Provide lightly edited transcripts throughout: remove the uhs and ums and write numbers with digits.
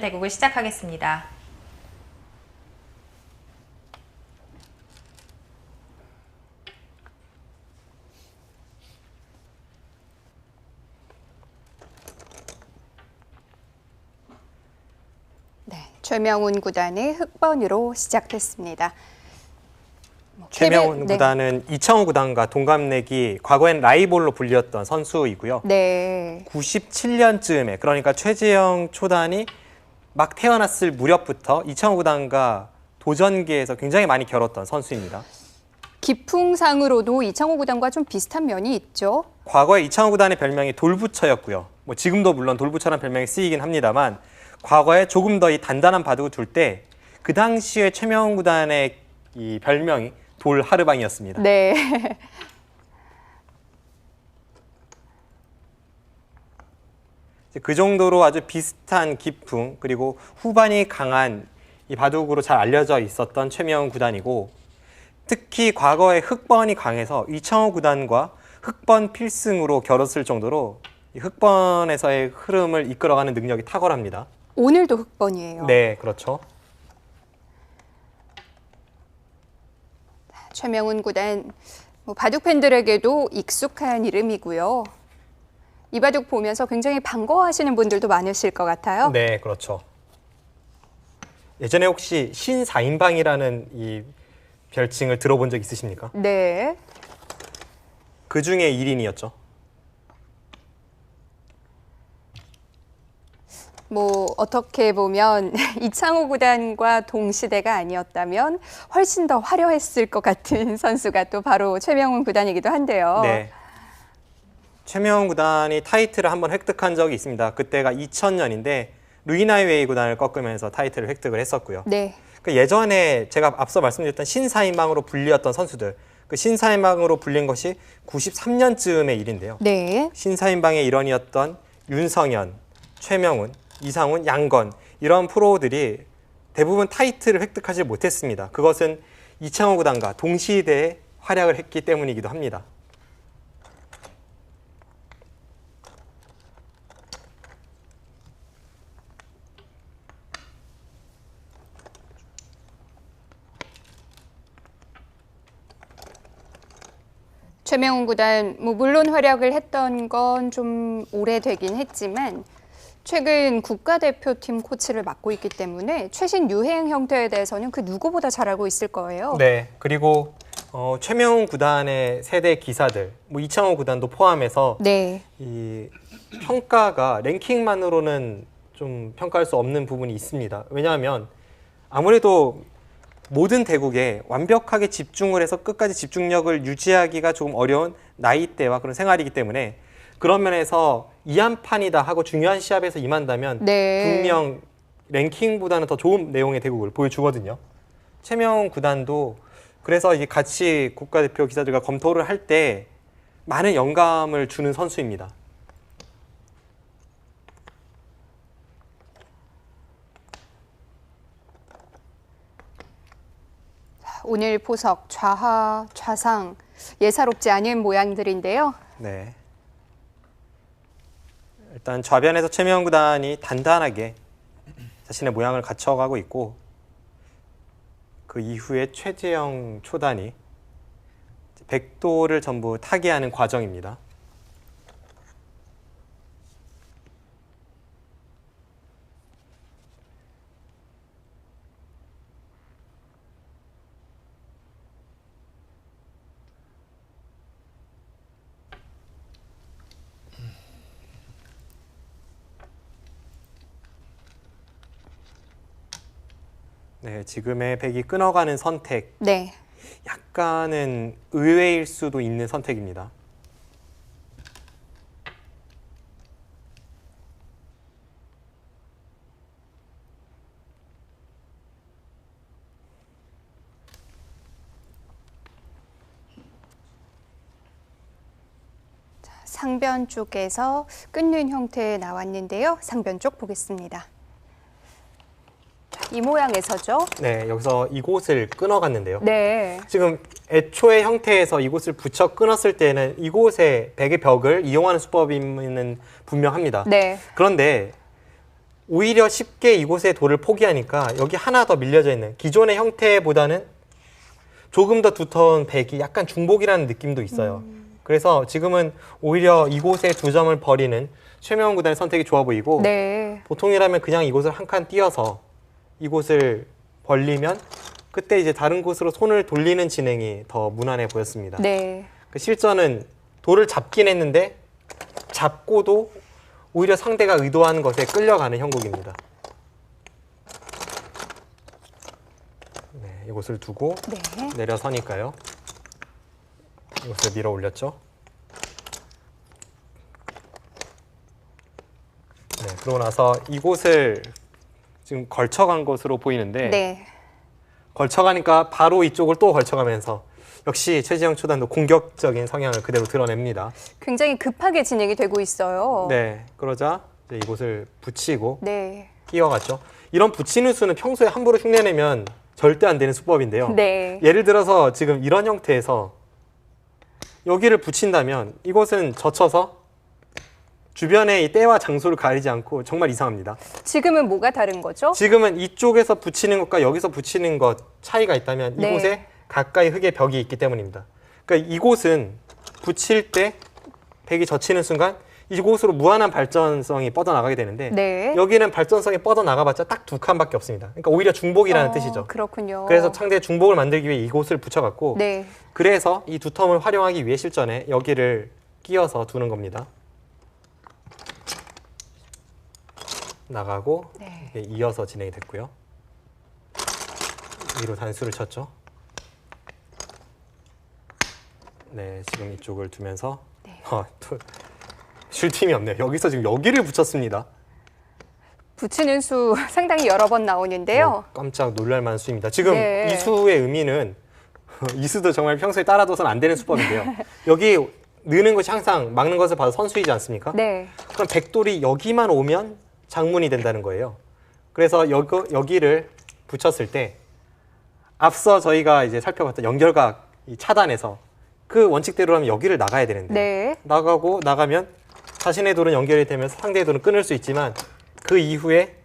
대국을 시작하겠습니다. 네, 최명훈 구단의 흑번으로 시작됐습니다. 최명훈 구단은 이창호 구단과 동갑내기 과거엔 라이벌로 불렸던 선수이고요. 네. 97년쯤에 그러니까 최재형 초단이 막 태어났을 무렵부터 이창호 구단과 도전계에서 굉장히 많이 겨뤘던 선수입니다. 기풍상으로도 이창호 구단과 좀 비슷한 면이 있죠. 과거에 이창호 구단의 별명이 돌부처였고요. 뭐 지금도 물론 돌부처라는 별명이 쓰이긴 합니다만 과거에 조금 더 이 단단한 바둑을 둘 때 그 당시에 최명훈 구단의 이 별명이 돌하르방이었습니다. 네. 그 정도로 아주 비슷한 기풍 그리고 후반이 강한 이 바둑으로 잘 알려져 있었던 최명훈 구단이고 특히 과거에 흑번이 강해서 이창호 구단과 흑번 필승으로 겨뤘을 정도로 이 흑번에서의 흐름을 이끌어가는 능력이 탁월합니다. 오늘도 흑번이에요. 네, 그렇죠. 최명훈 구단, 바둑 팬들에게도 익숙한 이름이고요. 이 바둑 보면서 굉장히 반가워하시는 분들도 많으실 것 같아요. 네, 그렇죠. 예전에 혹시 신사인방이라는 이 별칭을 들어본 적 있으십니까? 네. 그 중에 1인이었죠. 어떻게 보면 이창호 구단과 동시대가 아니었다면 훨씬 더 화려했을 것 같은 선수가 또 바로 최명훈 구단이기도 한데요. 네. 최명훈 구단이 타이틀을 한번 획득한 적이 있습니다. 그때가 2000년인데 루이나이웨이 구단을 꺾으면서 타이틀을 획득을 했었고요. 네. 예전에 제가 앞서 말씀드렸던 신사인방으로 불리었던 선수들, 그 신사인방으로 불린 것이 93년쯤의 일인데요. 네. 신사인방의 일원이었던 윤성현, 최명훈, 이상훈, 양건 이런 프로들이 대부분 타이틀을 획득하지 못했습니다. 그것은 이창호 구단과 동시대에 활약을 했기 때문이기도 합니다. 최명훈 구단, 물론 활약을 했던 건 좀 오래되긴 했지만 최근 국가대표팀 코치를 맡고 있기 때문에 최신 유행 형태에 대해서는 그 누구보다 잘 알고 있을 거예요. 네, 그리고 최명훈 구단의 세대 기사들, 이창호 구단도 포함해서 네. 이 평가가 랭킹만으로는 좀 평가할 수 없는 부분이 있습니다. 왜냐하면 아무래도 모든 대국에 완벽하게 집중을 해서 끝까지 집중력을 유지하기가 조금 어려운 나이대와 그런 생활이기 때문에 그런 면에서 이한판이다 하고 중요한 시합에서 임한다면 네. 분명 랭킹보다는 더 좋은 내용의 대국을 보여주거든요. 최명훈 구단도 그래서 이게 같이 국가대표 기자들과 검토를 할 때 많은 영감을 주는 선수입니다. 오늘 포석 좌하, 좌상 예사롭지 않은 모양들인데요. 네. 일단 좌변에서 최명훈 구단이 단단하게 자신의 모양을 갖춰가고 있고 그 이후에 최재형 초단이 백도를 전부 타개하는 과정입니다. 네, 지금의 백이 끊어가는 선택, 네. 약간은 의외일 수도 있는 선택입니다. 상변 쪽에서 끊는 형태에 나왔는데요. 상변 쪽 보겠습니다. 이 모양에서죠. 네, 여기서 이곳을 끊어갔는데요. 네. 지금 애초의 형태에서 이곳을 붙여 끊었을 때는 이곳에 백의 벽을 이용하는 수법임은 분명합니다. 네. 그런데 오히려 쉽게 이곳의 돌을 포기하니까 여기 하나 더 밀려져 있는 기존의 형태보다는 조금 더 두터운 백이 약간 중복이라는 느낌도 있어요. 그래서 지금은 오히려 이곳에 2점을 버리는 최명훈 구단의 선택이 좋아 보이고 네. 보통이라면 그냥 이곳을 한 칸 띄어서 이곳을 벌리면 그때 이제 다른 곳으로 손을 돌리는 진행이 더 무난해 보였습니다. 네. 그 실전은 돌을 잡긴 했는데 잡고도 오히려 상대가 의도한 것에 끌려가는 형국입니다. 네, 이곳을 두고 네. 내려서니까요. 이곳을 밀어 올렸죠. 네, 그러고 나서 이곳을 지금 걸쳐간 것으로 보이는데 네. 걸쳐가니까 바로 이쪽을 또 걸쳐가면서 역시 최지영 초단도 공격적인 성향을 그대로 드러냅니다. 굉장히 급하게 진행이 되고 있어요. 네, 그러자 이제 이곳을 붙이고 네. 끼워갔죠. 이런 붙이는 수는 평소에 함부로 흉내내면 절대 안 되는 수법인데요. 네. 예를 들어서 지금 이런 형태에서 여기를 붙인다면 이곳은 젖혀서 주변의 이 때와 장소를 가리지 않고 정말 이상합니다. 지금은 뭐가 다른 거죠? 지금은 이쪽에서 붙이는 것과 여기서 붙이는 것 차이가 있다면 네. 이곳에 가까이 흙의 벽이 있기 때문입니다. 그러니까 이곳은 붙일 때 백이 젖히는 순간 이곳으로 무한한 발전성이 뻗어나가게 되는데 네. 여기는 발전성이 뻗어나가봤자 딱 2칸밖에 없습니다. 그러니까 오히려 중복이라는 뜻이죠. 그렇군요. 그래서 상대의 중복을 만들기 위해 이곳을 붙여갖고 네. 그래서 이 두 텀을 활용하기 위해 실전에 여기를 끼워서 두는 겁니다. 나가고 네. 이게 이어서 진행이 됐고요. 위로 단수를 쳤죠. 네, 지금 이쪽을 두면서 네. 또 쉴 틈이 없네요. 여기서 지금 여기를 붙였습니다. 붙이는 수 상당히 여러 번 나오는데요. 깜짝 놀랄만한 수입니다. 지금 네. 이 수의 의미는 이 수도 정말 평소에 따라둬서는 안 되는 수법인데요. 여기 느는 것이 항상 막는 것을 봐도 선수이지 않습니까? 네. 그럼 백돌이 여기만 오면 장문이 된다는 거예요. 그래서 여기를 붙였을 때 앞서 저희가 이제 살펴봤던 연결각 이 차단에서 그 원칙대로라면 여기를 나가야 되는데 네. 나가면 자신의 돌은 연결이 되면서 상대의 돌은 끊을 수 있지만 그 이후에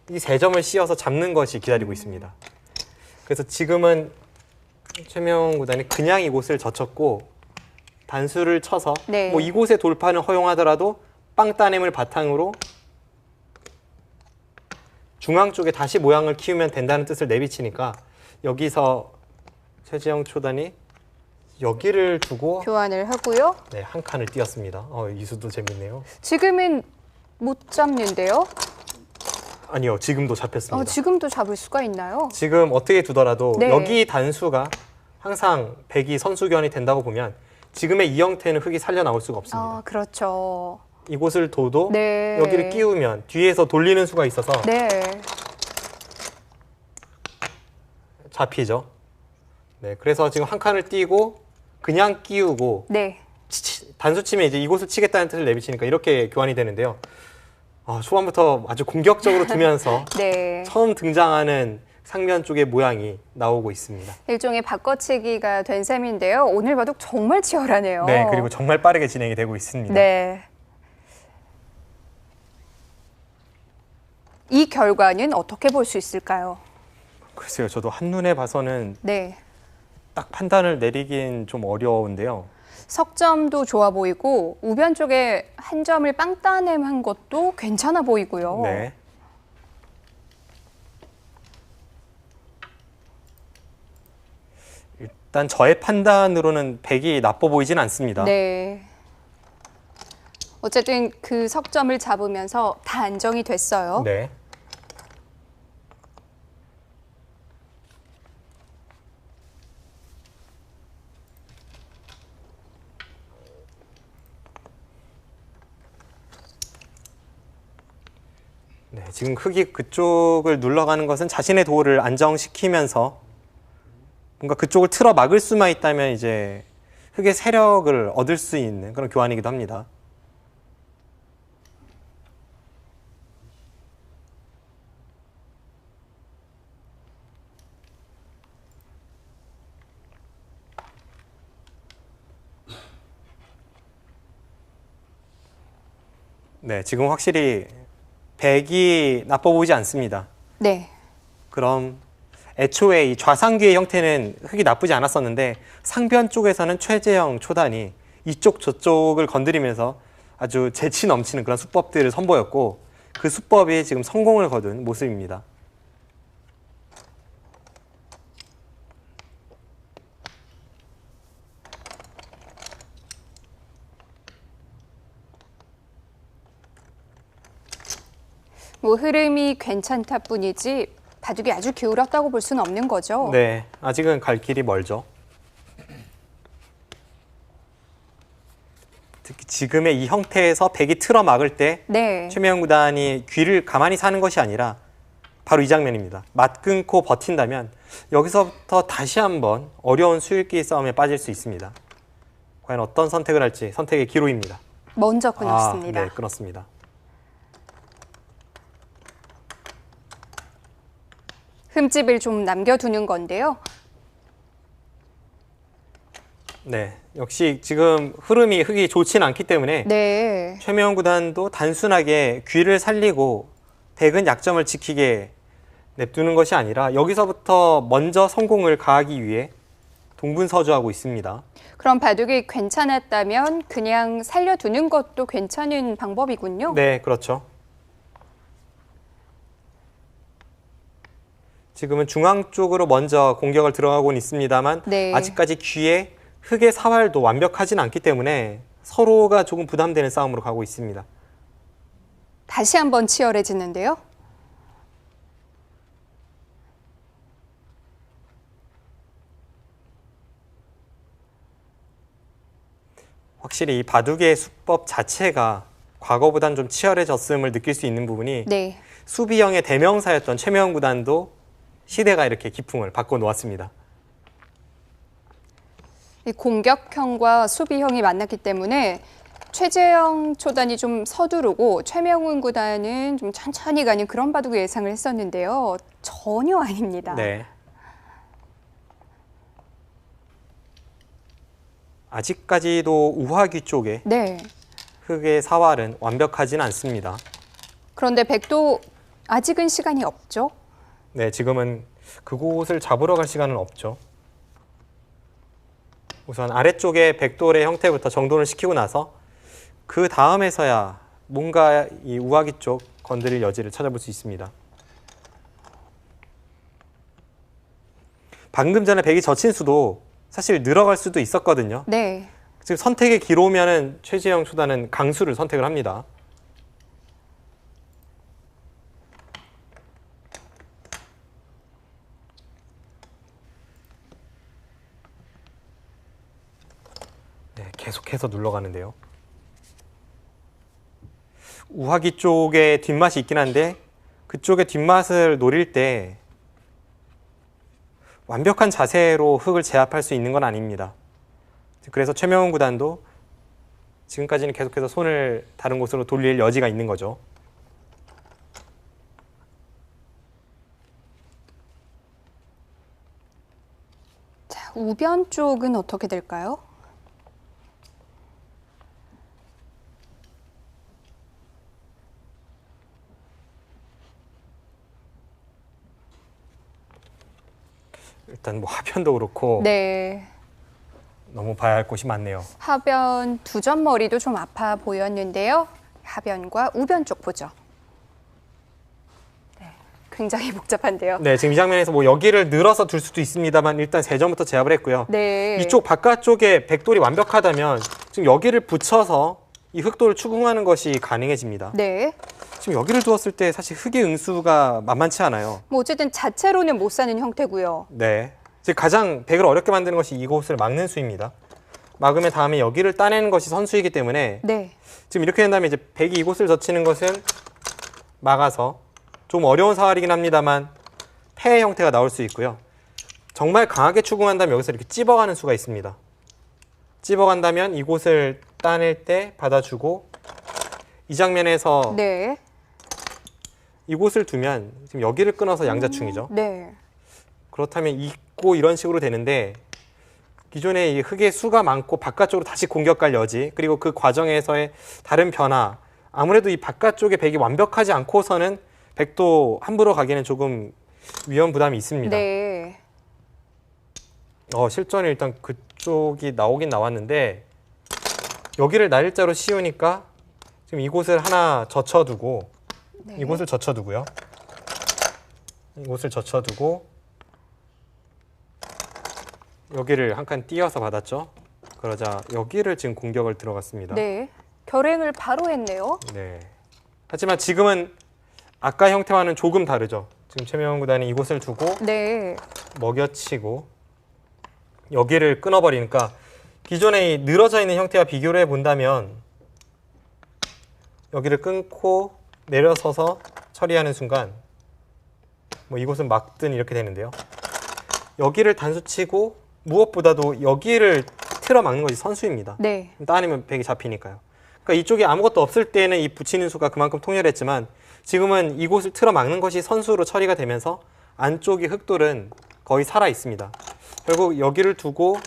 이 3점을 씌워서 잡는 것이 기다리고 있습니다. 그래서 지금은 최명훈 구단이 그냥 이곳을 젖혔고 단수를 쳐서 네. 뭐 이곳의 돌파는 허용하더라도 빵 따냄을 바탕으로 중앙 쪽에 다시 모양을 키우면 된다는 뜻을 내비치니까 여기서 최지영 초단이 여기를 두고 교환을 하고요. 네, 한 칸을 띄었습니다. 이 수도 재밌네요. 지금은 못 잡는데요. 아니요, 지금도 잡혔습니다. 지금도 잡을 수가 있나요? 지금 어떻게 두더라도 네. 여기 단수가 항상 백이 선수 교환이 된다고 보면 지금의 이 형태는 흙이 살려 나올 수가 없습니다. 그렇죠. 이곳을 둬도 네. 여기를 끼우면 뒤에서 돌리는 수가 있어서 네. 잡히죠. 네, 그래서 지금 한 칸을 띄고 그냥 끼우고 네. 단수 치면 이제 이곳을 치겠다는 뜻을 내비치니까 이렇게 교환이 되는데요. 초반부터 아주 공격적으로 두면서 네. 처음 등장하는 상면 쪽의 모양이 나오고 있습니다. 일종의 바꿔치기가 된 셈인데요. 오늘 바둑 정말 치열하네요. 네, 그리고 정말 빠르게 진행이 되고 있습니다. 네. 이 결과는 어떻게 볼 수 있을까요? 글쎄요, 저도 한눈에 봐서는 네. 딱 판단을 내리긴 좀 어려운데요. 석점도 좋아 보이고 우변 쪽에 한 점을 빵 따냄한 것도 괜찮아 보이고요. 네. 일단 저의 판단으로는 백이 나빠 보이진 않습니다. 네. 어쨌든 그 석점을 잡으면서 다 안정이 됐어요. 네. 네, 지금 흙이 그쪽을 눌러가는 것은 자신의 도를 안정시키면서 뭔가 그쪽을 틀어 막을 수만 있다면 이제 흙의 세력을 얻을 수 있는 그런 교환이기도 합니다. 네, 지금 확실히 백이 나빠 보이지 않습니다. 네. 그럼 애초에 이 좌상귀의 형태는 흙이 나쁘지 않았었는데 상변 쪽에서는 최재형 초단이 이쪽 저쪽을 건드리면서 아주 재치 넘치는 그런 수법들을 선보였고 그 수법이 지금 성공을 거둔 모습입니다. 뭐 흐름이 괜찮다 뿐이지 바둑이 아주 기울었다고 볼 수는 없는 거죠. 네, 아직은 갈 길이 멀죠. 특히 지금의 이 형태에서 백이 틀어 막을 때 네. 최명훈 구단이 귀를 가만히 사는 것이 아니라 바로 이 장면입니다. 맞 끊고 버틴다면 여기서부터 다시 한번 어려운 수일기 싸움에 빠질 수 있습니다. 과연 어떤 선택을 할지 선택의 기로입니다. 먼저 끊었습니다. 네, 끊었습니다. 흠집을 좀 남겨두는 건데요. 네, 역시 지금 흐름이 흙이 좋지는 않기 때문에 네. 최명훈 구단도 단순하게 귀를 살리고 백은 약점을 지키게 냅두는 것이 아니라 여기서부터 먼저 성공을 가하기 위해 동분서주하고 있습니다. 그럼 바둑이 괜찮았다면 그냥 살려두는 것도 괜찮은 방법이군요. 네, 그렇죠. 지금은 중앙 쪽으로 먼저 공격을 들어가고는 있습니다만 네. 아직까지 귀에 흙의 사활도 완벽하진 않기 때문에 서로가 조금 부담되는 싸움으로 가고 있습니다. 다시 한번 치열해지는데요. 확실히 이 바둑의 수법 자체가 과거보단 좀 치열해졌음을 느낄 수 있는 부분이 네. 수비형의 대명사였던 최명훈 구단도 시대가 이렇게 기풍을 바꿔놓았습니다. 이 공격형과 수비형이 만났기 때문에 최재형 초단이 좀 서두르고 최명훈 구단은 좀 천천히 가는 그런 바둑을 예상을 했었는데요. 전혀 아닙니다. 네. 아직까지도 우하귀 쪽에 네. 흙의 사활은 완벽하진 않습니다. 그런데 백도 아직은 시간이 없죠. 네, 지금은 그곳을 잡으러 갈 시간은 없죠. 우선 아래쪽에 백돌의 형태부터 정돈을 시키고 나서 그 다음에서야 뭔가 이 우하귀 쪽 건드릴 여지를 찾아볼 수 있습니다. 방금 전에 백이 젖힌 수도 사실 늘어갈 수도 있었거든요. 네. 지금 선택의 기로면은 최재형 초단은 강수를 선택을 합니다. 네, 계속해서 눌러가는데요. 우하기 쪽에 뒷맛이 있긴 한데 그쪽의 뒷맛을 노릴 때 완벽한 자세로 흙을 제압할 수 있는 건 아닙니다. 그래서 최명훈 구단도 지금까지는 계속해서 손을 다른 곳으로 돌릴 여지가 있는 거죠. 자, 우변 쪽은 어떻게 될까요? 일단 뭐 하변도 그렇고 네. 너무 봐야 할 곳이 많네요. 하변 두 점 머리도 좀 아파 보였는데요. 하변과 우변 쪽 보죠. 네, 굉장히 복잡한데요. 네, 지금 이 장면에서 뭐 여기를 늘어서 둘 수도 있습니다만 일단 3점부터 제압을 했고요. 네. 이쪽 바깥쪽에 백돌이 완벽하다면 지금 여기를 붙여서 이 흑돌을 추궁하는 것이 가능해집니다. 네. 지금 여기를 두었을 때 사실 흑의 응수가 만만치 않아요. 뭐 어쨌든 자체로는 못 사는 형태고요. 네. 즉 가장 백을 어렵게 만드는 것이 이곳을 막는 수입니다. 막으면 다음에 여기를 따내는 것이 선수이기 때문에 네. 지금 이렇게 된다면 이제 백이 이곳을 젖히는 것은 막아서 좀 어려운 사활이긴 합니다만 패의 형태가 나올 수 있고요. 정말 강하게 추궁한다면 여기서 이렇게 찝어가는 수가 있습니다. 찝어간다면 이곳을 따낼 때 받아주고 이 장면에서 네. 이곳을 두면 지금 여기를 끊어서 양자충이죠. 네. 그렇다면 있고 이런 식으로 되는데 기존에 이 흙의 수가 많고 바깥쪽으로 다시 공격 갈 여지 그리고 그 과정에서의 다른 변화 아무래도 이 바깥쪽에 백이 완벽하지 않고서는 백도 함부로 가기에는 조금 위험 부담이 있습니다. 네. 실전에 일단 그쪽이 나오긴 나왔는데 여기를 날일자로 씌우니까 지금 이곳을 하나 젖혀두고 네. 이곳을 젖혀두고요. 이곳을 젖혀두고 여기를 한 칸 띄어서 받았죠. 그러자 여기를 지금 공격을 들어갔습니다. 네. 결행을 바로 했네요. 네. 하지만 지금은 아까 형태와는 조금 다르죠. 지금 최명훈 구단이 이곳을 두고 네. 먹여치고 여기를 끊어버리니까 기존에 이 늘어져 있는 형태와 비교를 해본다면 여기를 끊고 내려서서 처리하는 순간 뭐 이곳은 막든 이렇게 되는데요. 여기를 단수치고 무엇보다도 여기를 틀어 막는 것이 선수입니다. 네. 따내면 백이 잡히니까요. 그러니까 이쪽에 아무것도 없을 때는 이 붙이는 수가 그만큼 통렬했지만 지금은 이곳을 틀어 막는 것이 선수로 처리가 되면서 안쪽의 흑돌은 거의 살아 있습니다. 결국 여기를 두고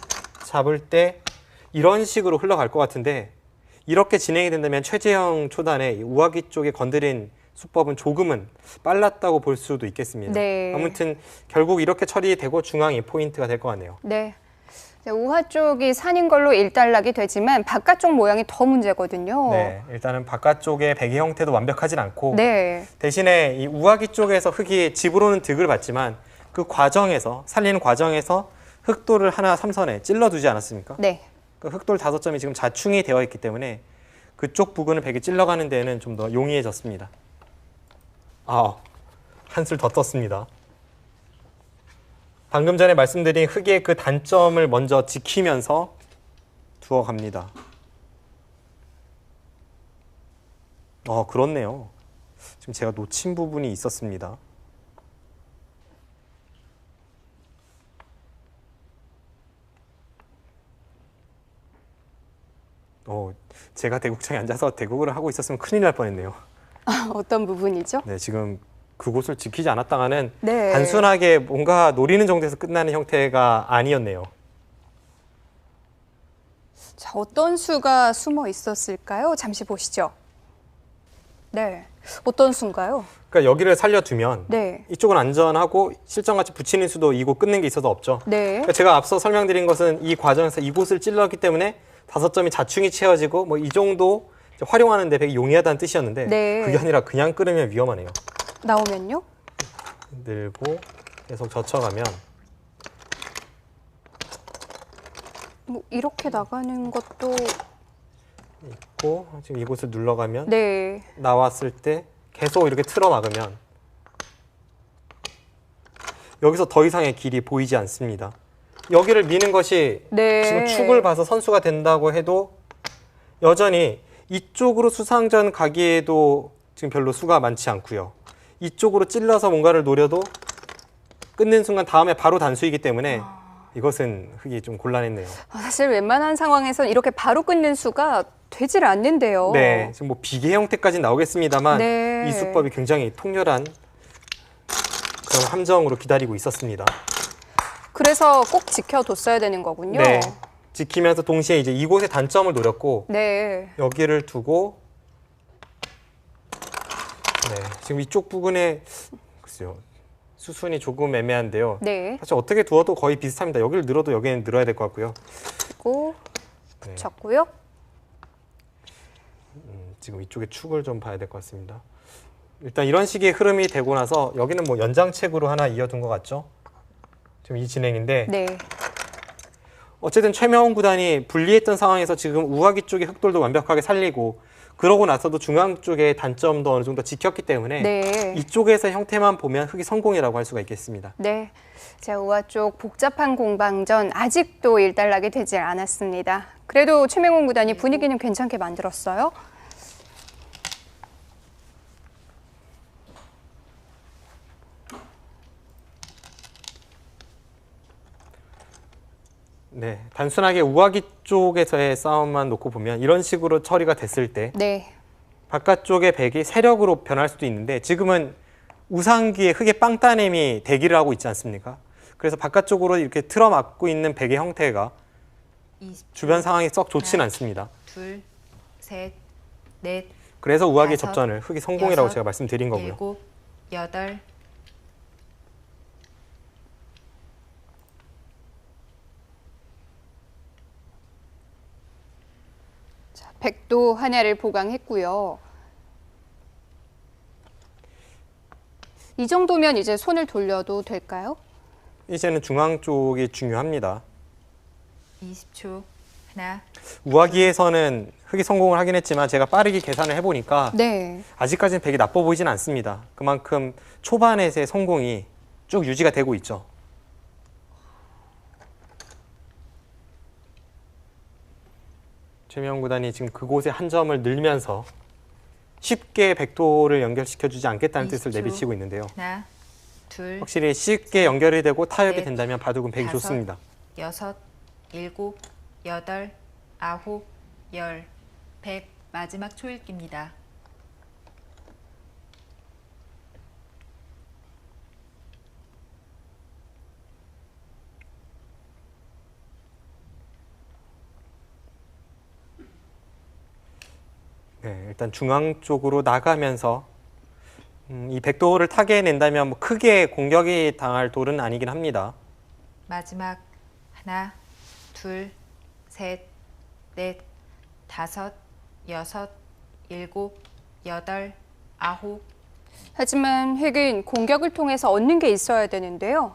잡을 때 이런 식으로 흘러갈 것 같은데 이렇게 진행이 된다면 최재형 초단의 이 우아기 쪽에 건드린 수법은 조금은 빨랐다고 볼 수도 있겠습니다. 네. 아무튼 결국 이렇게 처리되고 중앙이 포인트가 될 것 같네요. 네. 우하 쪽이 산인 걸로 일단락이 되지만 바깥쪽 모양이 더 문제거든요. 네, 일단은 바깥쪽의 백의 형태도 완벽하진 않고 네. 대신에 이 우아기 쪽에서 흙이 집으로는 득을 받지만 그 과정에서 살리는 과정에서 흑돌을 하나 삼선에 찔러두지 않았습니까? 네. 그 흑돌 5점이 지금 자충이 되어 있기 때문에 그쪽 부근을 백이 찔러가는 데는 좀 더 용이해졌습니다. 한술 더 떴습니다. 방금 전에 말씀드린 흑의 그 단점을 먼저 지키면서 두어 갑니다. 그렇네요. 지금 제가 놓친 부분이 있었습니다. 제가 대국장에 앉아서 대국을 하고 있었으면 큰일 날 뻔했네요. 어떤 부분이죠? 네, 지금 그곳을 지키지 않았다가는 네. 단순하게 뭔가 노리는 정도에서 끝나는 형태가 아니었네요. 자, 어떤 수가 숨어 있었을까요? 잠시 보시죠. 네. 어떤 수인가요? 그러니까 여기를 살려두면 네. 이쪽은 안전하고 실전같이 붙이는 수도 이곳 끝낸 게 있어서 없죠. 네. 그러니까 제가 앞서 설명드린 것은 이 과정에서 이곳을 찔렀기 때문에 5점이 자충이 채워지고 뭐 이 정도 활용하는 데 되게 용이하다는 뜻이었는데 네. 그게 아니라 그냥 끓으면 위험하네요. 나오면요? 늘고 계속 젖혀가면 뭐 이렇게 나가는 것도 있고 지금 이곳을 눌러가면 네. 나왔을 때 계속 이렇게 틀어 막으면 여기서 더 이상의 길이 보이지 않습니다. 여기를 미는 것이 네. 지금 축을 봐서 선수가 된다고 해도 여전히 이쪽으로 수상전 가기에도 지금 별로 수가 많지 않고요. 이쪽으로 찔러서 뭔가를 노려도 끊는 순간 다음에 바로 단수이기 때문에 이것은 흑이 좀 곤란했네요. 사실 웬만한 상황에선 이렇게 바로 끊는 수가 되질 않는데요. 네, 지금 뭐 비계 형태까지 나오겠습니다만 네. 이 수법이 굉장히 통렬한 그런 함정으로 기다리고 있었습니다. 그래서 꼭 지켜뒀어야 되는 거군요. 네, 지키면서 동시에 이제 이곳의 단점을 노렸고 네. 여기를 두고 네, 지금 이쪽 부분에 글쎄요. 수순이 조금 애매한데요. 네. 사실 어떻게 두어도 거의 비슷합니다. 여기를 늘어도 여기는 늘어야 될 것 같고요. 그리고 네. 붙였고요. 지금 이쪽에 축을 좀 봐야 될 것 같습니다. 일단 이런 식의 흐름이 되고 나서 여기는 뭐 연장책으로 하나 이어둔 것 같죠? 지금 이 진행인데 네. 어쨌든 최명훈 구단이 불리했던 상황에서 지금 우하기 쪽의 흑돌도 완벽하게 살리고 그러고 나서도 중앙 쪽의 단점도 어느 정도 지켰기 때문에 네. 이쪽에서 형태만 보면 흑이 성공이라고 할 수가 있겠습니다. 네. 자, 우하 쪽 복잡한 공방전 아직도 일단락이 되지 않았습니다. 그래도 최명훈 구단이 분위기는 괜찮게 만들었어요. 네, 단순하게 우하기 쪽에서의 싸움만 놓고 보면 이런 식으로 처리가 됐을 때 네. 바깥쪽의 백이 세력으로 변할 수도 있는데 지금은 우상기에 흙의 빵 따냄이 대기를 하고 있지 않습니까? 그래서 바깥쪽으로 이렇게 틀어막고 있는 백의 형태가 20초, 주변 상황이 썩 좋지는 하나. 않습니다. 둘, 셋, 넷, 그래서 우아기의 다섯, 접전을 흑이 성공이라고 여섯, 제가 말씀드린 거고요. 일곱, 여덟, 자, 백도 하나를 보강했고요. 이 정도면 이제 손을 돌려도 될까요? 이제는 중앙 쪽이 중요합니다. 20초. 하나, 우아기에서는 흑이 성공을 하긴 했지만 제가 빠르게 계산을 해보니까 네. 아직까지는 백이 나빠 보이진 않습니다. 그만큼 초반에서의 성공이 쭉 유지가 되고 있죠. 최명 구단이 지금 그곳에 한 점을 늘면서 쉽게 백도를 연결시켜주지 않겠다는 뜻을 20초. 내비치고 있는데요. 하나, 둘, 확실히 쉽게 연결이 되고 타협이 넷, 된다면 바둑은 백이 다섯, 좋습니다. 여섯, 일곱, 여덟, 아홉, 열, 백. 마지막 초읽기입니다. 네, 일단 중앙 쪽으로 나가면서 이 백도를 타게 낸다면 뭐 크게 공격이 당할 돌은 아니긴 합니다. 마지막 하나, 둘, 셋, 넷, 다섯, 여섯, 일곱, 여덟, 아홉. 하지만 흑은 공격을 통해서 얻는 게 있어야 되는데요.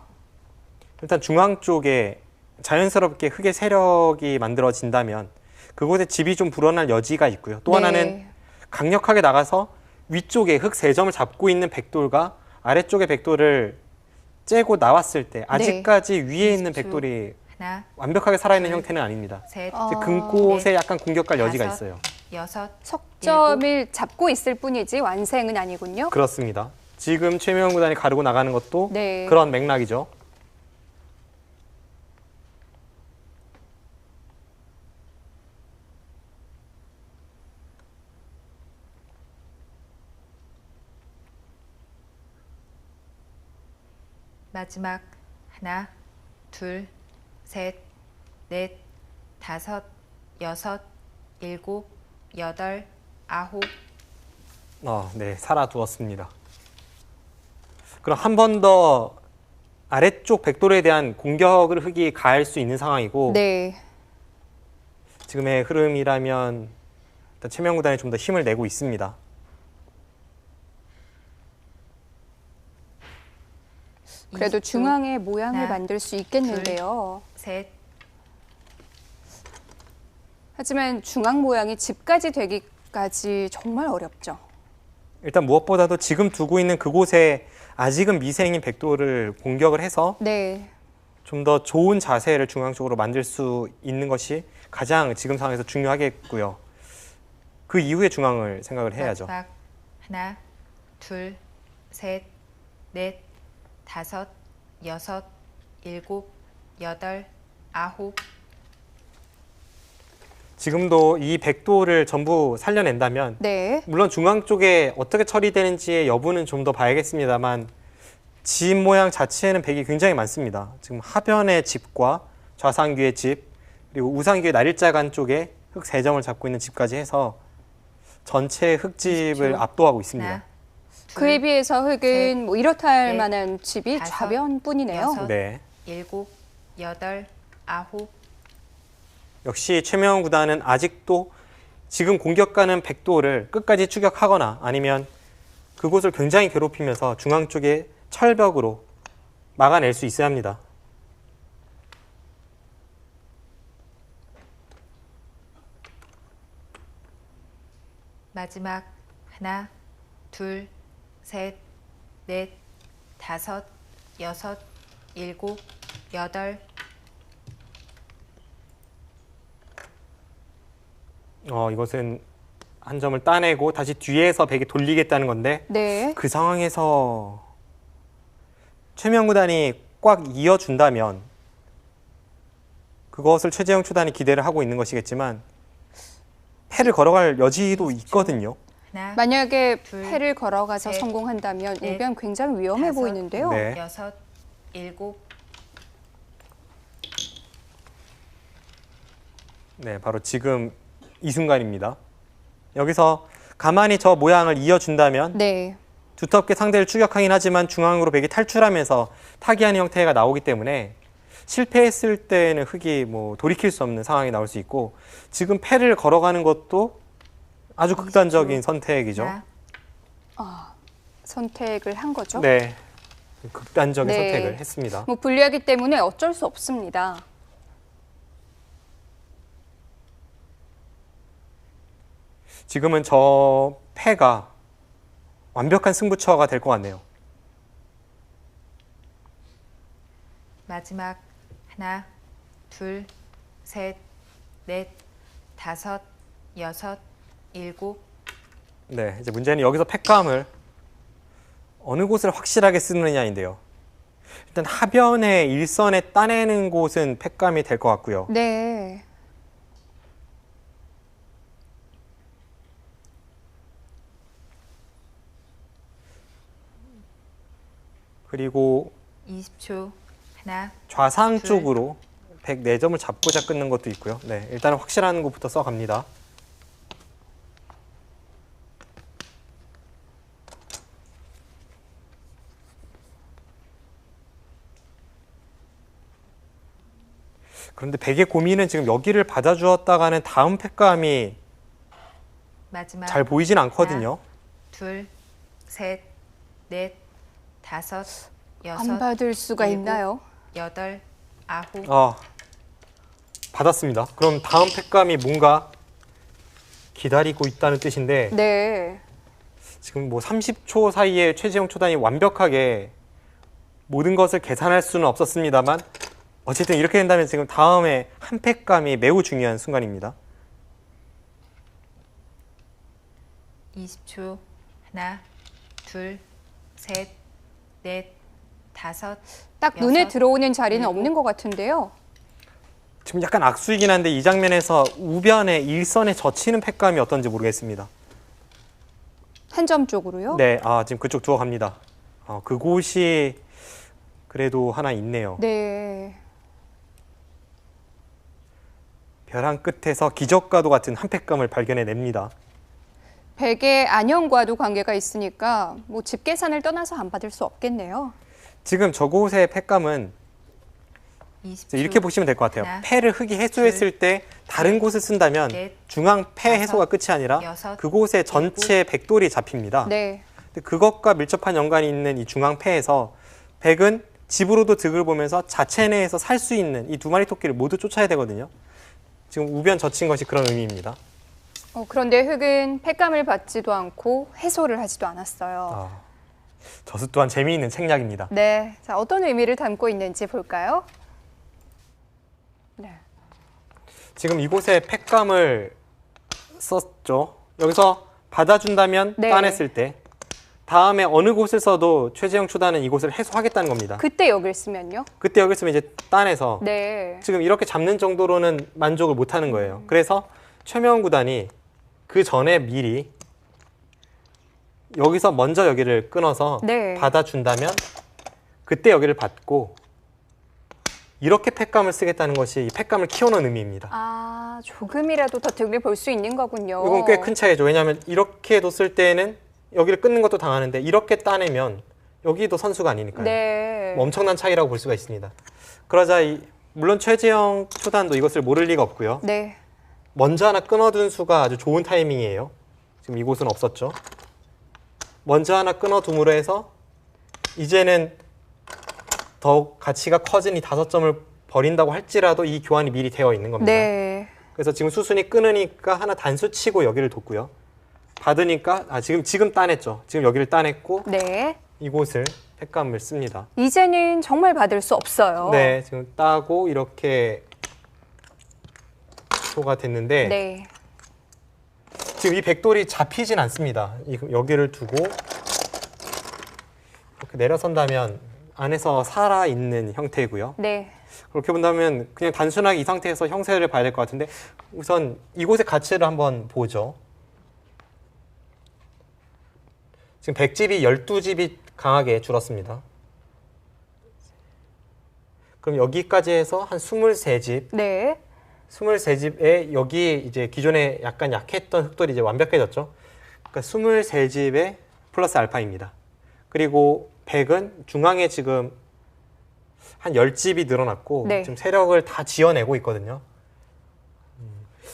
일단 중앙 쪽에 자연스럽게 흑의 세력이 만들어진다면 그곳에 집이 좀 불어날 여지가 있고요. 또 네. 하나는 강력하게 나가서 위쪽에 흑 세 점을 잡고 있는 백돌과 아래쪽의 백돌을 째고 나왔을 때 아직까지 위에 있는 20초. 백돌이 하나, 완벽하게 살아있는 둘, 형태는 아닙니다. 셋, 어. 이제 금꽃에 약간 공격할 여지가 다섯. 있어요. 여섯, 석점을 잡고 있을 뿐이지 완생은 아니군요. 그렇습니다. 지금 최명 구단이 가르고 나가는 것도 네. 그런 맥락이죠. 마지막 하나, 둘, 셋, 넷, 다섯, 여섯, 일곱, 여덟, 아홉. 네, 살아두었습니다. 그럼 한 번 더 아래쪽 백돌에 대한 공격을 흑이 가할 수 있는 상황이고 네. 지금의 흐름이라면 일단 최명 구단이 좀 더 힘을 내고 있습니다. 그래도 20초. 중앙의 모양을 하나, 만들 수 있겠는데요. 셋, 하지만 중앙 모양이 집까지 되기까지 정말 어렵죠. 일단 무엇보다도 지금 두고 있는 그곳에 아직은 미생인 백돌을 공격을 해서 네. 좀 더 좋은 자세를 중앙 쪽으로 만들 수 있는 것이 가장 지금 상황에서 중요하겠고요. 그 이후에 중앙을 생각을 해야죠. 마지막 하나, 둘, 셋, 넷, 다섯, 여섯, 일곱, 여덟, 아홉. 지금도 이 백돌을 전부 살려낸다면 네. 물론 중앙 쪽에 어떻게 처리되는지의 여부는 좀 더 봐야겠습니다만 집 모양 자체에는 백이 굉장히 많습니다. 지금 하변의 집과 좌상귀의 집 그리고 우상귀의 날일자간 쪽에 흑 세 점을 잡고 있는 집까지 해서 전체 흑집을 20초. 압도하고 있습니다. 하나, 둘, 그에 비해서 흑은 셋, 뭐 이렇다 할 넷, 만한 집이 다섯, 좌변뿐이네요. 여섯. 네. 일곱, 여덟, 아홉. 역시 최명훈 구단은 아직도 지금 공격가는 백도를 끝까지 추격하거나 아니면 그곳을 굉장히 괴롭히면서 중앙 쪽에 철벽으로 막아낼 수 있어야 합니다. 마지막 하나, 둘, 셋, 넷, 다섯, 여섯, 일곱, 여덟. 이것은 한 점을 따내고 다시 뒤에서 백이 돌리겠다는 건데 네. 그 상황에서 최명 구단이 꽉 이어준다면 그것을 최재형 초단이 기대를 하고 있는 것이겠지만 패를 걸어갈 여지도 있거든요. 하나, 만약에 둘, 패를 걸어가서 셋, 성공한다면 넷, 우변 굉장히 위험해 다섯, 보이는데요. 네. 여섯, 일곱. 네, 바로 지금 이 순간입니다. 여기서 가만히 저 모양을 이어준다면 네. 두텁게 상대를 추격하긴 하지만 중앙으로 백이 탈출하면서 타기하는 형태가 나오기 때문에 실패했을 때는 흑이 뭐 돌이킬 수 없는 상황이 나올 수 있고 지금 패를 걸어가는 것도 아주 극단적인 선택이죠. 하나, 선택을 한 거죠. 네, 극단적인 네. 선택을 했습니다. 뭐 불리하기 때문에 어쩔 수 없습니다. 지금은 저 패가 완벽한 승부처가 될 것 같네요. 마지막 하나, 둘, 셋, 넷, 다섯, 여섯, 일곱. 네, 이제 문제는 여기서 패감을 어느 곳을 확실하게 쓰느냐인데요. 일단 하변의 일선에 따내는 곳은 패감이 될 것 같고요. 네. 그리고 20초. 하나, 좌상 둘. 쪽으로 104점을 잡고자 끊는 것도 있고요. 네, 일단은 확실한 곳부터 써갑니다. 그런데 백의 고민은 지금 여기를 받아주었다가는 다음 패감이 마지막 잘 보이진 않거든요. 둘, 셋, 넷, 다섯, 안 여섯, 받을 수가 일곱, 있나요? 여덟, 아홉. 받았습니다. 그럼 다음 패감이 뭔가 기다리고 있다는 뜻인데 네. 지금 뭐 30초 사이에 최재형 초단이 완벽하게 모든 것을 계산할 수는 없었습니다만 어쨌든 이렇게 된다면 지금 다음에 한 패감이 매우 중요한 순간입니다. 20초. 하나, 둘, 셋, 넷, 다섯. 딱 눈에 여섯, 들어오는 자리는 일곱. 없는 것 같은데요. 지금 약간 악수이긴 한데 이 장면에서 우변에 일선에 젖히는 패감이 어떤지 모르겠습니다. 한 점 쪽으로요? 네, 지금 그쪽 두어 갑니다. 그곳이 그래도 하나 있네요. 네. 벼랑 끝에서 기적과도 같은 한 패감을 발견해냅니다. 백의 안형과도 관계가 있으니까 뭐 집 계산을 떠나서 안 받을 수 없겠네요. 지금 저곳의 패감은 20초. 이렇게 보시면 될 것 같아요. 하나, 패를 흑이 해소했을 때 다른 곳을 쓴다면 넷, 중앙 패 다섯, 해소가 끝이 아니라 여섯, 그곳에 전체 백돌이 잡힙니다. 네. 근데 그것과 밀접한 연관이 있는 이 중앙 패에서 백은 집으로도 득을 보면서 자체 내에서 살 수 있는 이 두 마리 토끼를 모두 쫓아야 되거든요. 지금 우변 젖힌 것이 그런 의미입니다. 그런데 흑은 패감을 받지도 않고 해소를 하지도 않았어요. 저수 또한 재미있는 책략입니다. 네. 자, 어떤 의미를 담고 있는지 볼까요? 네. 지금 이곳에 패감을 썼죠. 여기서 받아준다면 네. 따냈을 때 다음에 어느 곳을 써도 최재형 초단은 이곳을 해소하겠다는 겁니다. 그때 여기를 쓰면요? 그때 여기 쓰면 이제 따내서 네. 지금 이렇게 잡는 정도로는 만족을 못하는 거예요. 그래서 최명훈 구단이 그 전에 미리 여기서 먼저 여기를 끊어서 네. 받아준다면 그때 여기를 받고 이렇게 패감을 쓰겠다는 것이 이 패감을 키워놓은 의미입니다. 조금이라도 더 득을 볼 수 있는 거군요. 이건 꽤 큰 차이죠. 왜냐하면 이렇게 뒀을 때는 여기를 끊는 것도 당하는데 이렇게 따내면 여기도 선수가 아니니까요. 네. 뭐 엄청난 차이라고 볼 수가 있습니다. 그러자 물론 최재형 초단도 이것을 모를 리가 없고요. 네. 먼저 하나 끊어둔 수가 아주 좋은 타이밍이에요. 지금 이곳은 없었죠. 먼저 하나 끊어둠으로 해서 이제는 더욱 가치가 커진 이 5점을 버린다고 할지라도 이 교환이 미리 되어 있는 겁니다. 네. 그래서 지금 수순이 끊으니까 하나 단수 치고 여기를 뒀고요. 받으니까 지금 따냈죠. 지금 여기를 따냈고 네. 이곳을 패감을 씁니다. 이제는 정말 받을 수 없어요. 네, 지금 따고 이렇게 소가 됐는데 네. 지금 이 백돌이 잡히진 않습니다. 여기를 두고 이렇게 내려선다면 안에서 살아있는 형태고요. 네. 그렇게 본다면 그냥 단순하게 이 상태에서 형세를 봐야 될 것 같은데 우선 이곳의 가치를 한번 보죠. 지금 백집이 12집이 강하게 줄었습니다. 그럼 여기까지 해서 한 23집, 네. 23집에 여기 이제 기존에 약간 약했던 흑돌이 이제 완벽해졌죠. 그러니까 23집에 플러스 알파입니다. 그리고 100은 중앙에 지금 한 10집이 늘어났고 네. 지금 세력을 다 지어내고 있거든요.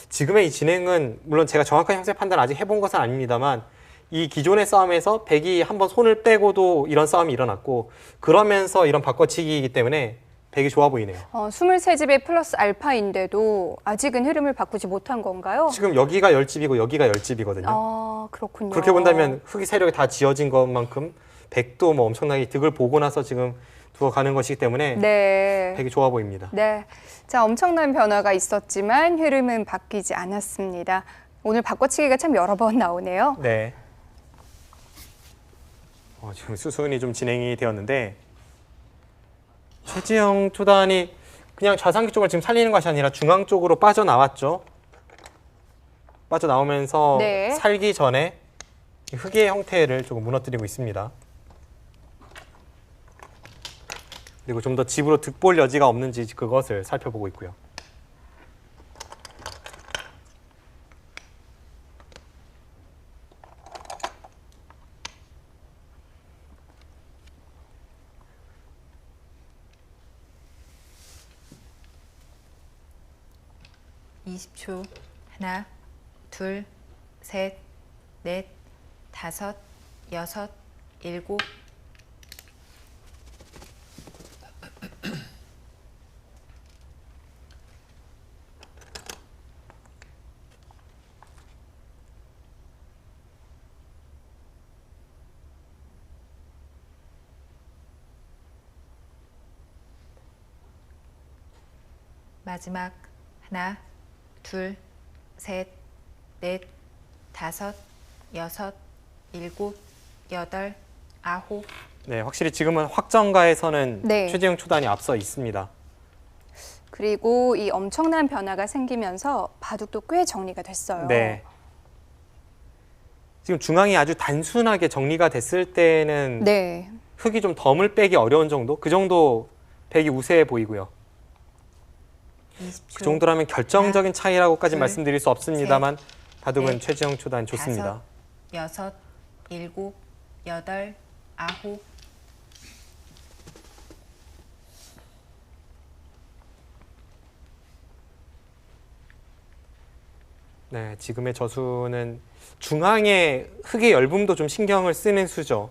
지금의 이 진행은 물론 제가 정확한 형세 판단 아직 해본 것은 아닙니다만 이 기존의 싸움에서 100이 한번 손을 빼고도 이런 싸움이 일어났고 그러면서 이런 바꿔치기이기 때문에 100이 좋아 보이네요. 23집의 플러스 알파인데도 아직은 흐름을 바꾸지 못한 건가요? 지금 여기가 10집이고 여기가 10집이거든요. 아, 그렇군요. 그렇게 본다면 흑이 세력이 다 지어진 것만큼 100도 뭐 엄청나게 득을 보고 나서 지금 두어가는 것이기 때문에 네. 100이 좋아 보입니다. 네. 자, 엄청난 변화가 있었지만 흐름은 바뀌지 않았습니다. 오늘 바꿔치기가 참 여러 번 나오네요. 네. 지금 수순이 좀 진행이 되었는데 최지영 초단이 그냥 좌상기 쪽을 지금 살리는 것이 아니라 중앙 쪽으로 빠져나왔죠. 빠져나오면서 네. 살기 전에 흑의 형태를 조금 무너뜨리고 있습니다. 그리고 좀 더 집으로 득볼 여지가 없는지 그것을 살펴보고 있고요. (20초) 하나, 둘, 셋, 넷, 다섯, 여섯, 일곱. 마지막 하나, 둘, 셋, 넷, 다섯, 여섯, 일곱, 여덟, 아홉. 네, 확실히 지금은 확정가에서는 네. 최지영 초단이 앞서 있습니다. 그리고 이 엄청난 변화가 생기면서 바둑도 꽤 정리가 됐어요. 네. 지금 중앙이 아주 단순하게 정리가 됐을 때는 네. 흑이 좀 덤을 빼기 어려운 정도? 그 정도 100이 우세해 보이고요. 20초. 그 정도라면 결정적인 차이라고까지 둘, 말씀드릴 수 없습니다만 바둑은 넷, 최지영 초단 좋습니다. 다섯, 여섯, 일곱, 여덟, 아홉. 네, 지금의 저수는 중앙의 흑의 열분도 좀 신경을 쓰는 수죠.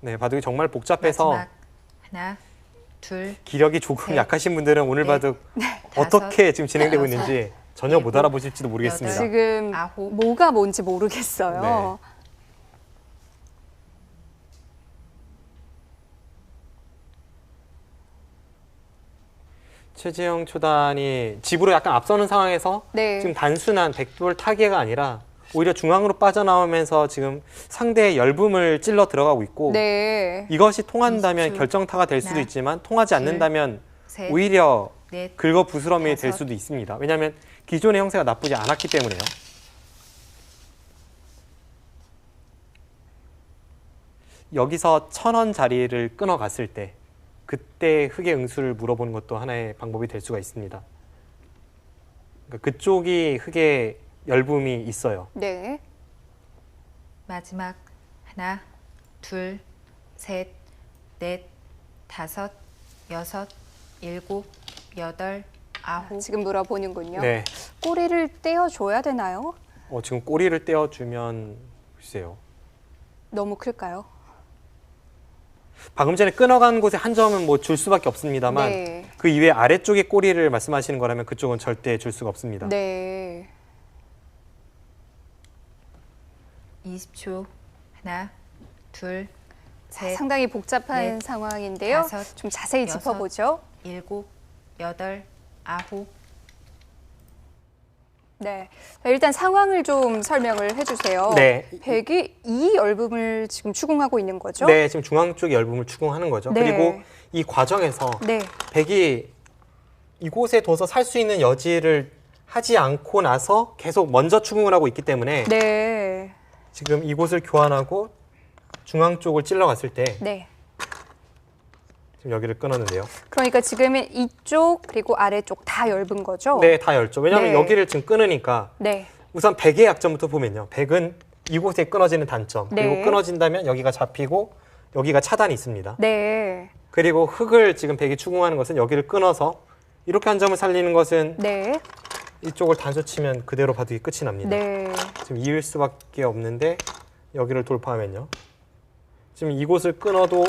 네, 바둑이 정말 복잡해서 마지막 하나, 둘, 기력이 조금 셋, 약하신 분들은 오늘 넷, 바둑 다섯, 어떻게 지금 진행되고 여섯, 있는지 전혀 못 일곱, 알아보실지도 모르겠습니다. 여덟, 지금 아홉. 뭐가 뭔지 모르겠어요. 네. 최지영 초단이 집으로 약간 앞서는 상황에서 네. 지금 단순한 백돌 타기가 아니라 오히려 중앙으로 빠져나오면서 지금 상대의 열붐을 찔러 들어가고 있고 네. 이것이 통한다면 20초. 결정타가 될 수도 하나, 있지만 통하지 않는다면 셋, 오히려 넷, 긁어 부스럼이 될 다섯. 수도 있습니다. 왜냐하면 기존의 형세가 나쁘지 않았기 때문에요. 여기서 1000원 자리를 끊어갔을 때 그때 흑의 응수를 물어보는 것도 하나의 방법이 될 수가 있습니다. 그러니까 그쪽이 흑의 열붐이 있어요. 네. 마지막 하나, 둘, 셋, 넷, 다섯, 여섯, 일곱, 여덟, 아홉. 지금 물어보는군요. 네. 꼬리를 떼어줘야 되나요? 지금 꼬리를 떼어주면 글쎄요. 너무 클까요? 방금 전에 끊어간 곳에 한 점은 뭐 줄 수밖에 없습니다만 네. 그 이외 아래쪽의 꼬리를 말씀하시는 거라면 그쪽은 절대 줄 수가 없습니다. 네. 20초 하나, 둘, 자, 셋, 상당히 복잡한 넷, 상황인데요. 다섯, 좀 자세히 여섯, 짚어보죠. 일곱, 여덟, 아홉. 네. 자, 일단 상황을 좀 설명을 해주세요. 네. 백이 이 열붐을 지금 추궁하고 있는 거죠? 네, 지금 중앙 쪽의 열붐을 추궁하는 거죠. 네. 그리고 이 과정에서 네. 백이 이곳에 둬서 살 수 있는 여지를 하지 않고 나서 계속 먼저 추궁을 하고 있기 때문에 네. 지금 이곳을 교환하고 중앙 쪽을 찔러갔을 때 네. 지금 여기를 끊었는데요. 그러니까 지금은 이쪽 그리고 아래쪽 다 얇은 거죠? 네, 다 열죠. 왜냐하면 네. 여기를 지금 끊으니까 네. 우선 백의 약점부터 보면요. 백은 이곳에 끊어지는 단점, 네. 그리고 끊어진다면 여기가 잡히고 여기가 차단이 있습니다. 네. 그리고 흙을 지금 백이 추궁하는 것은 여기를 끊어서 이렇게 한 점을 살리는 것은 네. 이쪽을 단수 치면 그대로 바둑이 끝이 납니다. 네. 지금 이을 수밖에 없는데 여기를 돌파하면요. 지금 이곳을 끊어도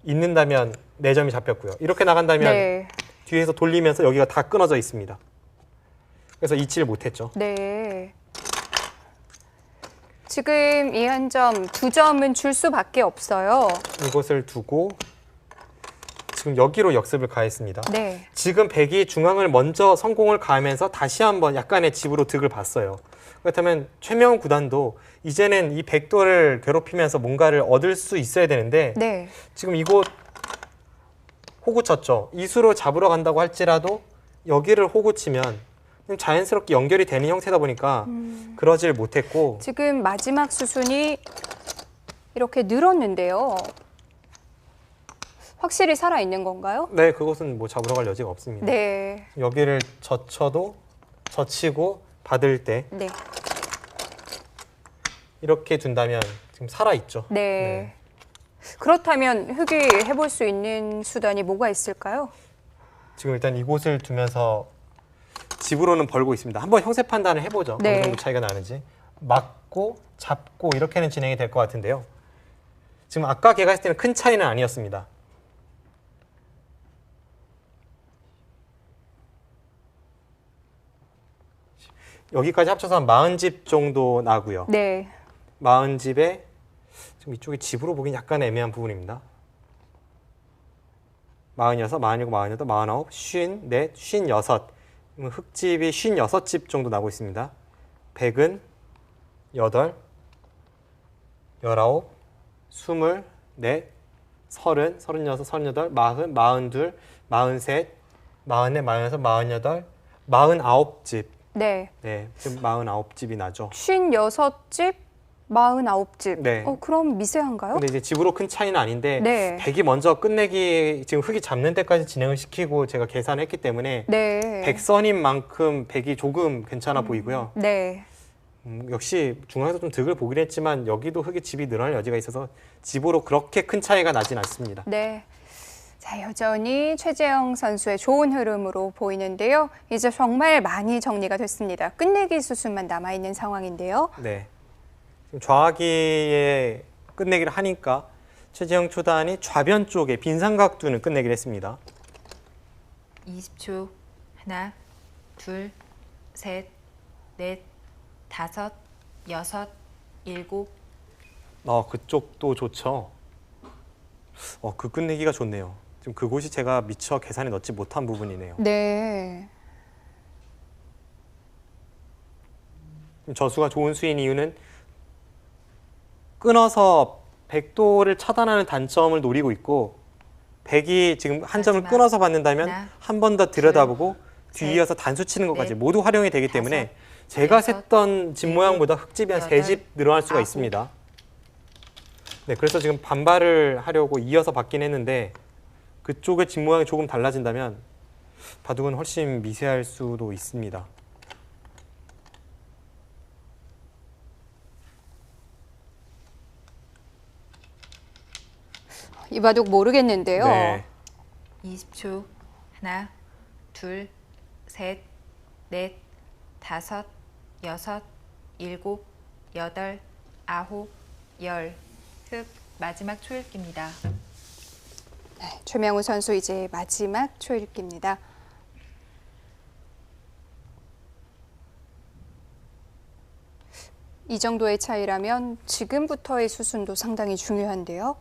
있는다면 4점이 잡혔고요. 이렇게 나간다면 네. 뒤에서 돌리면서 여기가 다 끊어져 있습니다. 그래서 이치를 못했죠. 네. 지금 이 한 점, 2점은 줄 수밖에 없어요. 이곳을 두고 지금 여기로 역습을 가했습니다. 네. 지금 백이 중앙을 먼저 성공을 가하면서 다시 한번 약간의 집으로 득을 봤어요. 그렇다면 최명훈 구단도 이제는 이 백도를 괴롭히면서 뭔가를 얻을 수 있어야 되는데 네. 지금 이곳 호구 쳤죠. 이수로 잡으러 간다고 할지라도 여기를 호구 치면 자연스럽게 연결이 되는 형태다 보니까 그러질 못했고 지금 마지막 수순이 이렇게 늘었는데요. 확실히 살아있는 건가요? 네, 그것은 뭐 잡으러 갈 여지가 없습니다. 네. 여기를 젖혀도 젖히고 받을 때 네. 이렇게 둔다면 지금 살아있죠. 네. 그렇다면 흑이 해볼 수 있는 수단이 뭐가 있을까요? 지금 일단 이곳을 두면서 집으로는 벌고 있습니다. 한번 형세 판단을 해보죠. 네. 어느 정도 차이가 나는지. 막고 잡고 이렇게는 진행이 될 것 같은데요. 지금 아까 걔가 했을 때는 큰 차이는 아니었습니다. 여기까지 합쳐서 한 40집 정도 나고요. 네. 40집에 지금 이쪽에 집으로 보긴 약간 애매한 부분입니다. 46, 47, 48, 49, 54, 56. 흙집이 56집 정도 나고 있습니다. 100은 8, 19, 24, 30, 36, 38, 40, 42, 43, 44, 46, 48집. 네. 네, 지금 49집이 나죠. 56집, 49집. 네. 그럼 미세한가요? 근데 이제 집으로 큰 차이는 아닌데 네. 백이 먼저 끝내기 지금 흙이 잡는 데까지 진행을 시키고 제가 계산했기 때문에 네. 백선인 만큼 백이 조금 괜찮아 보이고요. 네. 역시 중앙에서 좀 득을 보긴 했지만 여기도 흙의 집이 늘어날 여지가 있어서 집으로 그렇게 큰 차이가 나진 않습니다. 네. 자, 여전히 최재영 선수의 좋은 흐름으로 보이는데요. 이제 정말 많이 정리가 됐습니다. 끝내기 수순만 남아있는 상황인데요. 네. 지금 좌기에 끝내기를 하니까 최재영 초단이 좌변 쪽에 빈 삼각두는 끝내기를 했습니다. 20초. 하나, 둘, 셋, 넷, 다섯, 여섯, 일곱. 그쪽도 좋죠. 그 끝내기가 좋네요. 지금 그곳이 제가 미처 계산에 넣지 못한 부분이네요. 네. 저수가 좋은 수인 이유는 끊어서 백도를 차단하는 단점을 노리고 있고 백이 지금 한 점을 마지막. 끊어서 받는다면 하나, 한 번 더 들여다보고 셋, 뒤이어서 단수 치는 것까지 넷, 모두 활용이 되기 때문에 제가 여섯, 셌던 집 모양보다 흙집이 한 여덟, 3집 늘어날 수가 아홉. 있습니다. 네, 그래서 지금 반발을 하려고 이어서 받긴 했는데 그쪽의 집 모양이 조금 달라진다면 바둑은 훨씬 미세할 수도 있습니다. 이 바둑 모르겠는데요. 네. 20초. 하나, 둘, 셋, 넷, 다섯, 여섯, 일곱, 여덟, 아홉, 열. 흑 마지막 초읽기입니다. 최명우 선수 이제 마지막 초읽기입니다. 이 정도의 차이라면 지금부터의 수순도 상당히 중요한데요.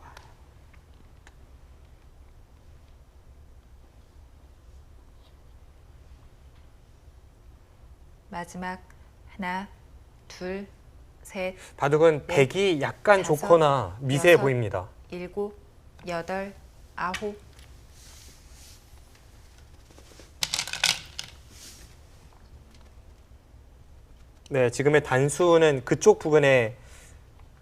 마지막 하나, 둘, 셋, 바둑은 네. 백이 약간 다섯, 좋거나 미세해 여섯. 보입니다. 일곱, 여덟, 아홉. 네, 지금의 단수는 그쪽 부분에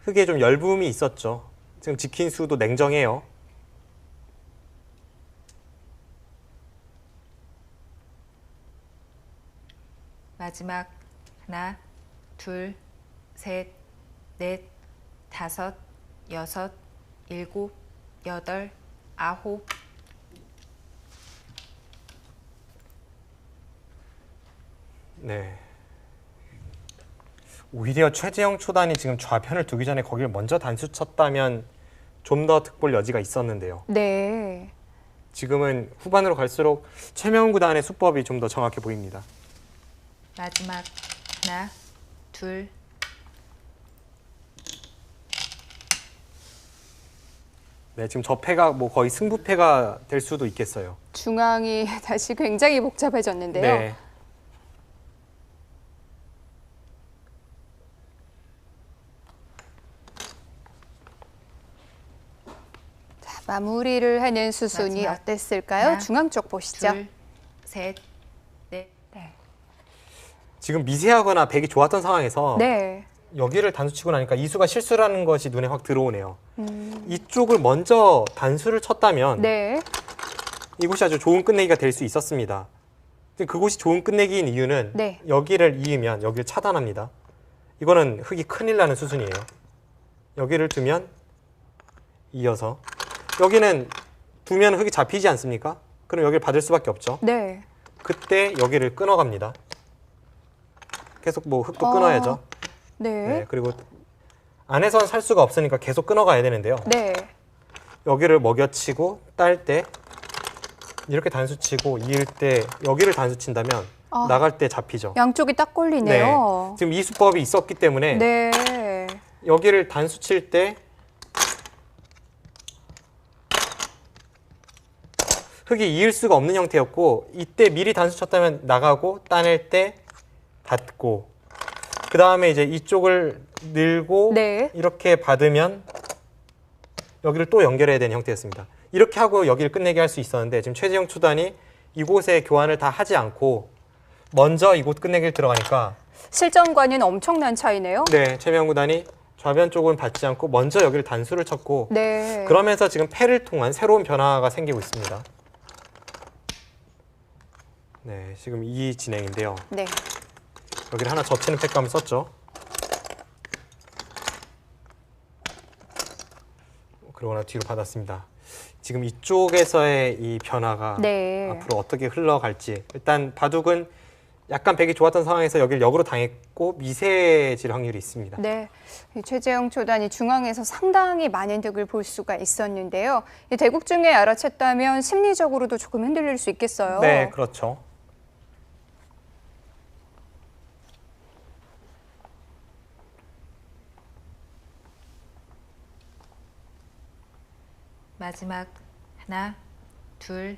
흙에 좀 열붐이 있었죠. 지금 지킨 수도 냉정해요. 마지막 하나, 둘, 셋, 넷, 다섯, 여섯, 일곱, 여덟, 아홉. 네. 오히려 최재형 초단이 지금 좌편을 두기 전에 거기를 먼저 단수 쳤다면 좀 더 득볼 여지가 있었는데요. 네. 지금은 후반으로 갈수록 최명훈 구단의 수법이 좀 더 정확해 보입니다. 마지막 하나, 둘, 네, 지금 저 패가 뭐 거의 승부패가 될 수도 있겠어요. 중앙이 다시 굉장히 복잡해졌는데요. 네. 자, 마무리를 하는 수순이 마지막 어땠을까요? 하나, 중앙 쪽 보시죠. 둘, 셋, 넷. 네. 지금 미세하거나 백이 좋았던 상황에서 네. 여기를 단수 치고 나니까 이수가 실수라는 것이 눈에 확 들어오네요. 이쪽을 먼저 단수를 쳤다면 네. 이곳이 아주 좋은 끝내기가 될 수 있었습니다. 근데 그곳이 좋은 끝내기인 이유는 네. 여기를 이으면 여기를 차단합니다. 이거는 흙이 큰일 나는 수순이에요. 여기를 두면 이어서 여기는 두면 흙이 잡히지 않습니까? 그럼 여기를 받을 수밖에 없죠. 네. 그때 여기를 끊어갑니다. 계속 뭐 흙도 끊어야죠. 네. 네, 그리고 안에선 살 수가 없으니까 계속 끊어가야 되는데요. 네. 여기를 먹여치고 딸 때 이렇게 단수 치고 이을 때 여기를 단수 친다면 아. 나갈 때 잡히죠. 양쪽이 딱 걸리네요. 지금 이 수법이 있었기 때문에 네. 여기를 단수 칠 때 흙이 이을 수가 없는 형태였고 이때 미리 단수 쳤다면 나가고 따낼 때 닫고 그 다음에 이제 이쪽을 늘고 네. 이렇게 받으면 여기를 또 연결해야 되는 형태였습니다. 이렇게 하고 여기를 끝내게 할 수 있었는데 지금 최재형 초단이 이곳에 교환을 다 하지 않고 먼저 이곳 끝내기를 들어가니까 실전과는 엄청난 차이네요. 네, 최명훈 구단이 좌변 쪽은 받지 않고 먼저 여기를 단수를 쳤고 네. 그러면서 지금 패를 통한 새로운 변화가 생기고 있습니다. 네, 지금 이 진행인데요. 네. 여기를 하나 젖히는 패감을 썼죠. 그러거나 뒤로 받았습니다. 지금 이쪽에서의 이 변화가 네. 앞으로 어떻게 흘러갈지 일단 바둑은 약간 백이 좋았던 상황에서 여기를 역으로 당했고 미세해질 확률이 있습니다. 네, 이 최재형 초단이 중앙에서 상당히 많은 득을 볼 수가 있었는데요. 이 대국 중에 알아챘다면 심리적으로도 조금 흔들릴 수 있겠어요. 네, 그렇죠. 마지막 하나, 둘,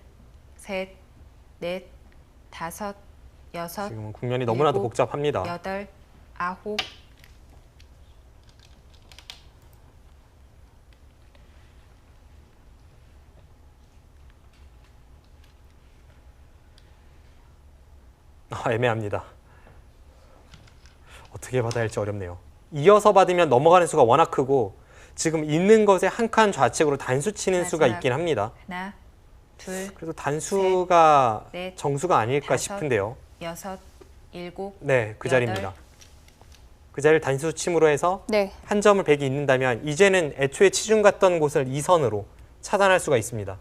셋, 넷, 다섯, 여섯, 지금은 국면이 너무나도 일곱, 복잡합니다. 여덟, 아홉. 애매합니다. 어떻게 받아야 할지 어렵네요. 이어서 받으면 넘어가는 수가 워낙 크고 지금 있는 것에 한 칸 좌측으로 단수 치는 수가 마지막. 있긴 합니다. 하나, 둘, 그래서 단수가 셋, 넷, 정수가 아닐까 다섯, 싶은데요. 여섯, 일곱. 네, 그 여덟. 자리입니다. 그 자리를 단수 침으로 해서 네. 한 점을 백이 있는다면 이제는 애초에 치중 갔던 곳을 2선으로 차단할 수가 있습니다.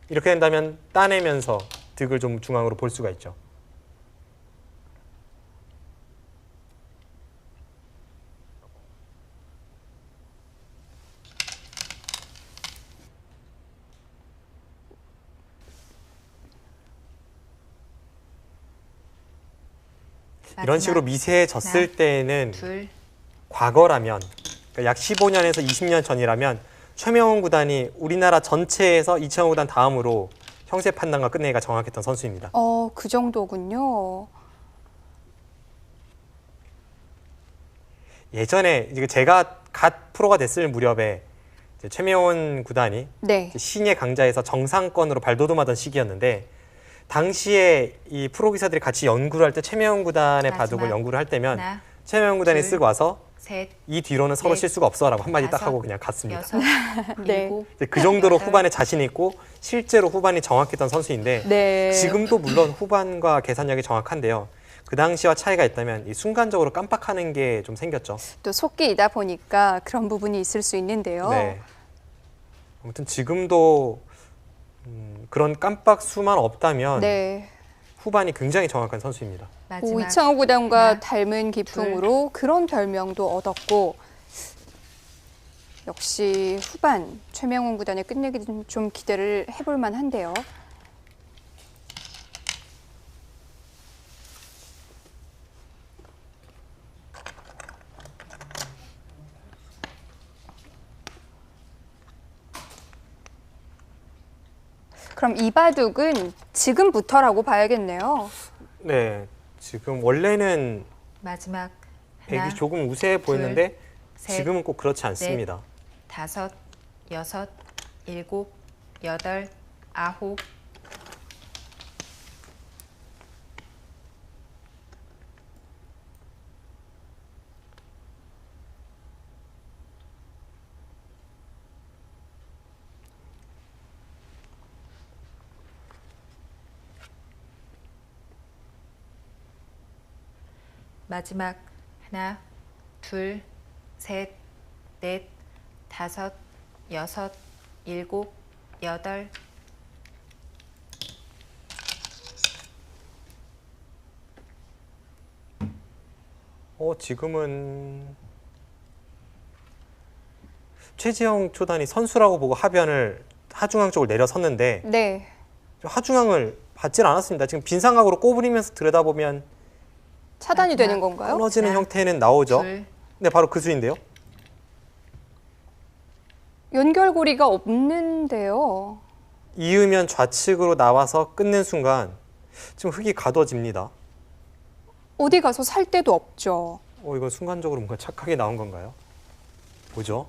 이렇게 된다면 따내면서 득을 좀 중앙으로 볼 수가 있죠. 이런 식으로 미세해졌을 하나, 때에는 둘, 과거라면 그러니까 약 15년에서 20년 전이라면 최명훈 구단이 우리나라 전체에서 이창호 구단 다음으로 형세 판단과 끝내기가 정확했던 선수입니다. 그 정도군요. 예전에 이제 제가 갓 프로가 됐을 무렵에 이제 최명훈 구단이 네. 이제 신예 강자에서 정상권으로 발돋움하던 시기였는데 당시에 이 프로 기사들이 같이 연구를 할 때 최명훈 구단의 마지막. 바둑을 연구를 할 때면 하나, 최명훈 구단이 둘, 쓰고 와서 셋, 이 뒤로는 서로 넷, 실수가 없어라고 한마디 딱 다섯, 하고 그냥 갔습니다. 여섯, 네. 일곱, 이제 그 정도로 여덟, 후반에 자신 있고 실제로 후반이 정확했던 선수인데 네. 지금도 물론 후반과 계산력이 정확한데요. 그 당시와 차이가 있다면 이 순간적으로 깜빡하는 게 좀 생겼죠. 또 속기이다 보니까 그런 부분이 있을 수 있는데요. 네. 아무튼 지금도 그런 깜빡 수만 없다면 네. 후반이 굉장히 정확한 선수입니다. 오, 마지막 이창호 구단과 하나, 닮은 기풍으로 그런 별명도 얻었고 역시 후반 최명훈 구단의 끝내기 좀 기대를 해볼 만한데요. 그럼 이 바둑은 지금부터라고 봐야겠네요. 네, 지금 원래는 마지막 백이 하나, 조금 우세해 보였는데 셋, 지금은 꼭 그렇지 않습니다. 다섯, 여섯, 일곱, 여덟, 아홉, 마지막 하나, 둘, 셋, 넷, 다섯, 여섯, 일곱, 여덟, 지금은 최지영 초단이 선수라고 보고 하변을 하중앙 쪽으로 내려섰는데 네. 하중앙을 받질 않았습니다. 지금 빈 삼각으로 꼬부리면서 들여다보면 차단이 마지막 되는 건가요? 끊어지는 하나, 형태는 나오죠. 둘, 네, 바로 그 수인데요. 연결고리가 없는데요. 이으면 좌측으로 나와서 끊는 순간 지금 흙이 가둬집니다. 어디 가서 살 데도 없죠. 이건 순간적으로 뭔가 착하게 나온 건가요? 뭐죠?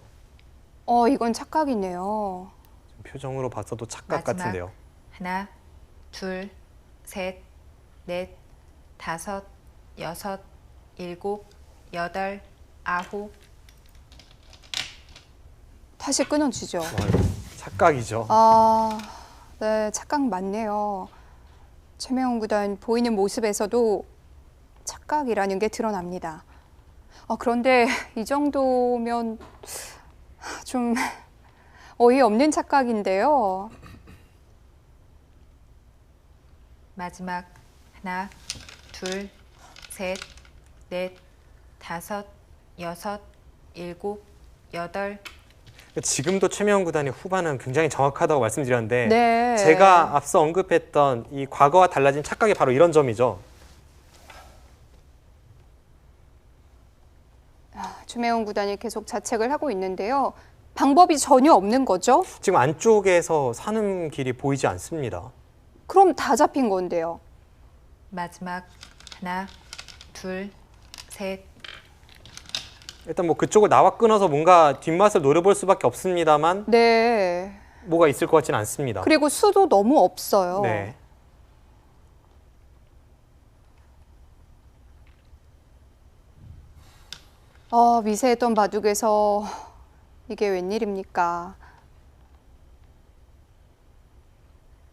이건 착각이네요. 표정으로 봤어도 착각 마지막. 같은데요. 하나, 둘, 셋, 넷, 다섯, 여섯, 일곱, 여덟, 아홉, 다시 끊어지죠. 착각이죠. 네, 착각 맞네요. 최명훈 구단 보이는 모습에서도 착각이라는 게 드러납니다. 그런데 이 정도면 좀 어이없는 착각인데요. 마지막 하나, 둘, 셋, 넷, 다섯, 여섯, 일곱, 여덟, 지금도 최명훈 구단이 후반은 굉장히 정확하다고 말씀드렸는데 네. 제가 앞서 언급했던 이 과거와 달라진 착각이 바로 이런 점이죠. 최명훈 구단이 계속 자책을 하고 있는데요. 방법이 전혀 없는 거죠? 지금 안쪽에서 사는 길이 보이지 않습니다. 그럼 다 잡힌 건데요. 마지막 하나, 둘, 셋, 일단 뭐 그쪽을 나와 끊어서 뭔가 뒷맛을 노려볼 수밖에 없습니다만 네. 뭐가 있을 것 같지는 않습니다. 그리고 수도 너무 없어요. 네. 미세했던 바둑에서 이게 웬일입니까?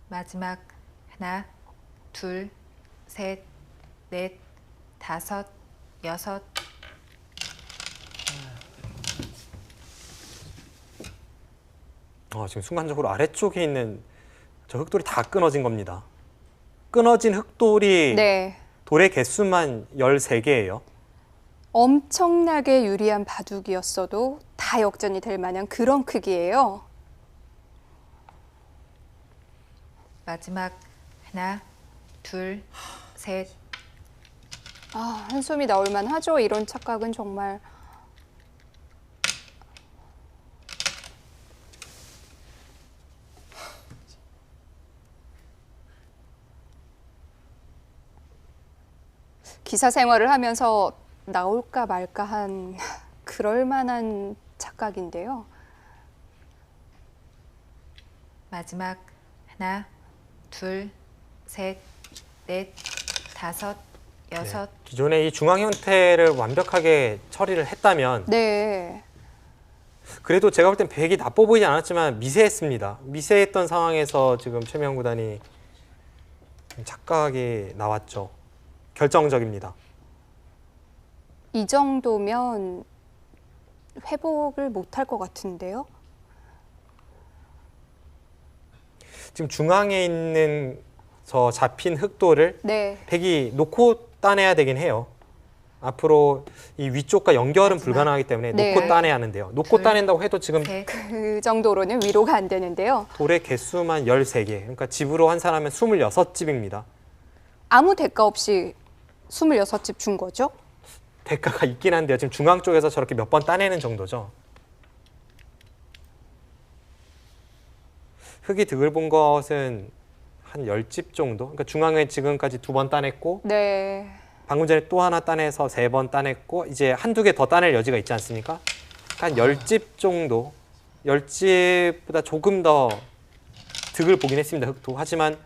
마지막 하나, 둘, 셋, 넷, 다섯, 여섯, 지금 순간적으로 아래쪽에 있는 저 흑돌이 다 끊어진 겁니다. 끊어진 흑돌이 네. 돌의 개수만 13개예요. 엄청나게 유리한 바둑이었어도 다 역전이 될 만한 그런 크기예요. 마지막 하나, 둘, 셋, 한숨이 나올 만하죠. 이런 착각은 정말. 기사 생활을 하면서 나올까 말까 한 그럴 만한 착각인데요. 마지막 하나, 둘, 셋, 넷, 다섯, 여섯, 기존의 이 중앙 형태를 완벽하게 처리를 했다면 네. 그래도 제가 볼 땐 백이 나빠 보이지 않았지만 미세했습니다. 미세했던 상황에서 지금 최명훈 구단이 착각이 나왔죠. 결정적입니다. 이 정도면 회복을 못할 것 같은데요. 지금 중앙에 있는 저 잡힌 흑도를 네. 백이 놓고 따내야 되긴 해요. 앞으로 이 위쪽과 연결은 마지막. 불가능하기 때문에 네. 놓고 따내야 하는데요. 놓고 둘, 따낸다고 해도 지금 셋, 그 정도로는 위로가 안 되는데요. 돌의 개수만 13개. 그러니까 집으로 환산하면 26집입니다. 아무 대가 없이 26집 준 거죠? 대가가 있긴 한데요. 지금 중앙 쪽에서 저렇게 몇 번 따내는 정도죠. 흙이 득을 본 것은 한 10집 정도. 그러니까 중앙에 지금까지 2번 따냈고 네. 방금 전에 또 하나 따내서 3번 따냈고 이제 한두 개 더 따낼 여지가 있지 않습니까? 한 10집 정도. 10집보다 조금 더 득을 보긴 했습니다. 흙도. 하지만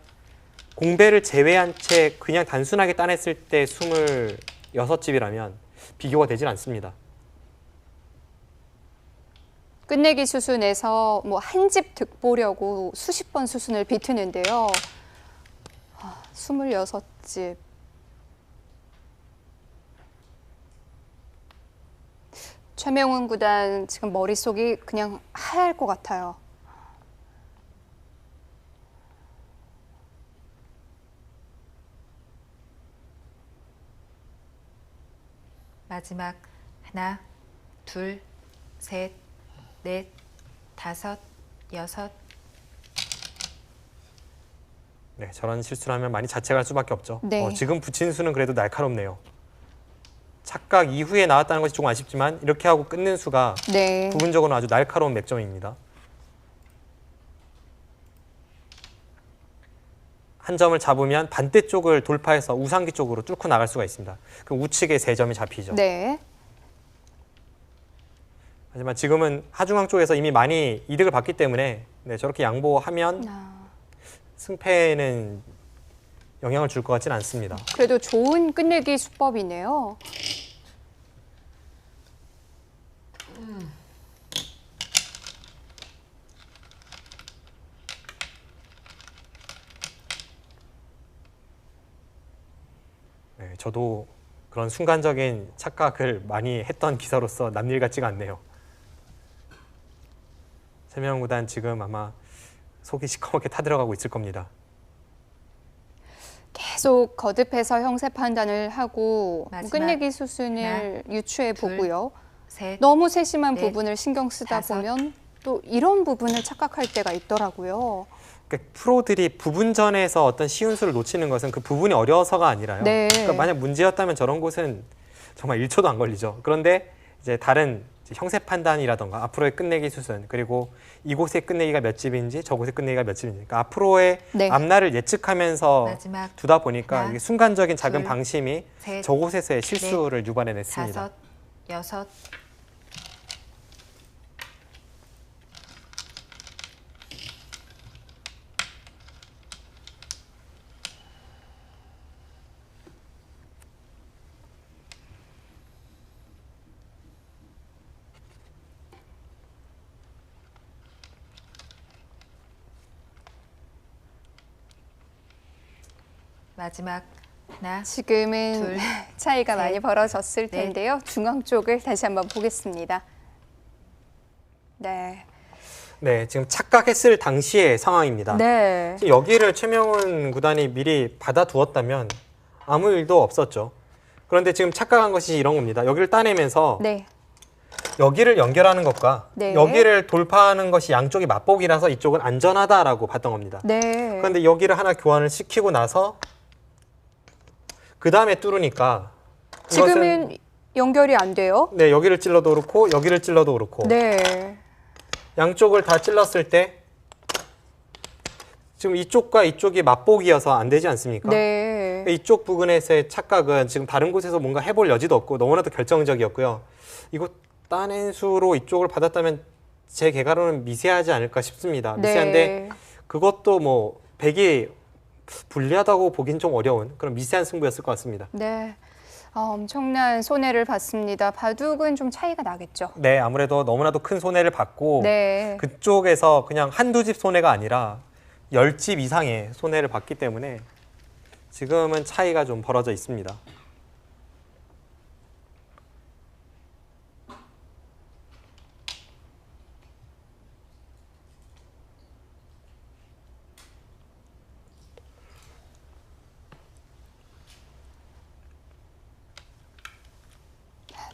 공배를 제외한 채 그냥 단순하게 따냈을 때 26집이라면 비교가 되질 않습니다. 끝내기 수순에서 뭐 한 집 득 보려고 수십 번 수순을 비트는데요. 26집. 최명훈 구단 지금 머릿속이 그냥 하얄 것 같아요. 마지막 하나, 둘, 셋, 넷, 다섯, 여섯, 네, 저런 실수를 하면 많이 자책할 수밖에 없죠. 네. 지금 붙인 수는 그래도 날카롭네요. 착각 이후에 나왔다는 것이 조금 아쉽지만 이렇게 하고 끊는 수가 네. 부분적으로는 아주 날카로운 맥점입니다. 한 점을 잡으면 반대쪽을 돌파해서 우상기 쪽으로 뚫고 나갈 수가 있습니다. 그럼 우측에 3점이 잡히죠. 네. 하지만 지금은 하중앙 쪽에서 이미 많이 이득을 봤기 때문에 네, 저렇게 양보하면 승패에는 영향을 줄 것 같지는 않습니다. 그래도 좋은 끝내기 수법이네요. 네, 저도 그런 순간적인 착각을 많이 했던 기사로서 남일 같지가 않네요. 최명훈 구단 지금 아마 속이 시커멓게 타들어가고 있을 겁니다. 계속 거듭해서 형세 판단을 하고 마지막 끝내기 수순을 유추해 둘, 보고요. 셋, 너무 세심한 넷, 부분을 신경 쓰다 다섯. 보면 또 이런 부분을 착각할 때가 있더라고요. 그러니까 프로들이 부분전에서 어떤 쉬운 수를 놓치는 것은 그 부분이 어려워서가 아니라요. 네. 그러니까 만약 문제였다면 저런 곳은 정말 1초도 안 걸리죠. 그런데 이제 다른 형세 판단이라던가 앞으로의 끝내기 수순 그리고 이곳의 끝내기가 몇 집인지 저곳의 끝내기가 몇 집인지 그러니까 앞으로의 네. 앞날을 예측하면서 마지막 두다 보니까 하나, 이게 순간적인 작은 둘, 방심이 셋, 저곳에서의 실수를 유발해냈습니다. 다섯, 여섯, 마지막 하나, 지금은 둘, 차이가 셋, 많이 벌어졌을 넷. 텐데요. 중앙 쪽을 다시 한번 보겠습니다. 네. 네, 지금 착각했을 당시의 상황입니다. 네. 지금 여기를 최명훈 구단이 미리 받아두었다면 아무 일도 없었죠. 그런데 지금 착각한 것이 이런 겁니다. 여기를 따내면서 네. 여기를 연결하는 것과 네. 여기를 돌파하는 것이 양쪽이 맞보기라서 이쪽은 안전하다라고 봤던 겁니다. 네. 그런데 여기를 하나 교환을 시키고 나서 그 다음에 뚫으니까 지금은 연결이 안 돼요. 네, 여기를 찔러도 그렇고 여기를 찔러도 그렇고 네. 양쪽을 다 찔렀을 때 지금 이쪽과 이쪽이 맞보기여서 안 되지 않습니까? 네. 이쪽 부분에서의 착각은 지금 다른 곳에서 뭔가 해볼 여지도 없고 너무나도 결정적이었고요. 이거 따낸 수로 이쪽을 받았다면 제 개가로는 미세하지 않을까 싶습니다. 미세한데 네. 그것도 뭐 백이 불리하다고 보긴 좀 어려운 그런 미세한 승부였을 것 같습니다. 네. 엄청난 손해를 봤습니다. 바둑은 좀 차이가 나겠죠. 네, 아무래도 너무나도 큰 손해를 받고 네. 그쪽에서 그냥 한두 집 손해가 아니라 10집 이상의 손해를 봤기 때문에 지금은 차이가 좀 벌어져 있습니다.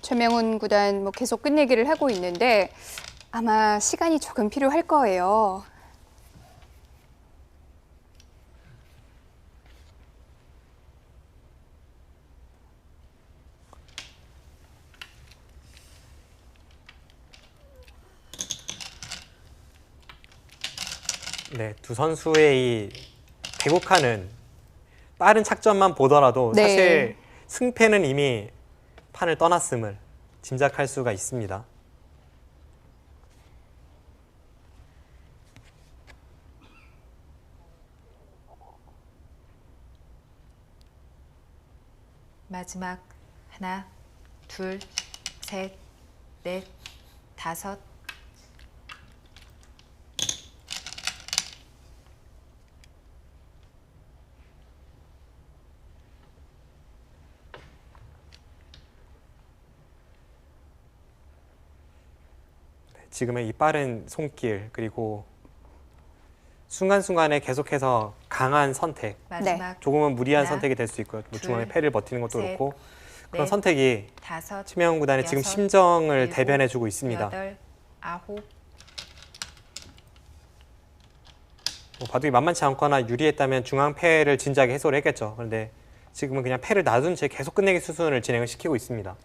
최명훈 구단 뭐 계속 끝내기를 하고 있는데 아마 시간이 조금 필요할 거예요. 네, 두 선수의 이 대국하는 빠른 착점만 보더라도 네. 사실 승패는 이미 판을 떠났음을 짐작할 수가 있습니다. 마지막 하나, 둘, 셋, 넷, 다섯. 지금의 이 빠른 손길 그리고 순간순간에 계속해서 강한 선택, 마지막 조금은 무리한 하나, 선택이 될 수 있고요. 뭐 둘, 중앙에 패를 버티는 것도 셋, 그렇고 그런 넷, 선택이 다섯, 최명훈 구단의 지금 여섯, 심정을 일곱, 대변해주고 있습니다. 여덟, 아홉. 뭐 바둑이 만만치 않거나 유리했다면 중앙 패를 진작에 해소를 했겠죠. 그런데 지금은 그냥 패를 놔둔 채 계속 끝내기 수순을 진행을 시키고 있습니다.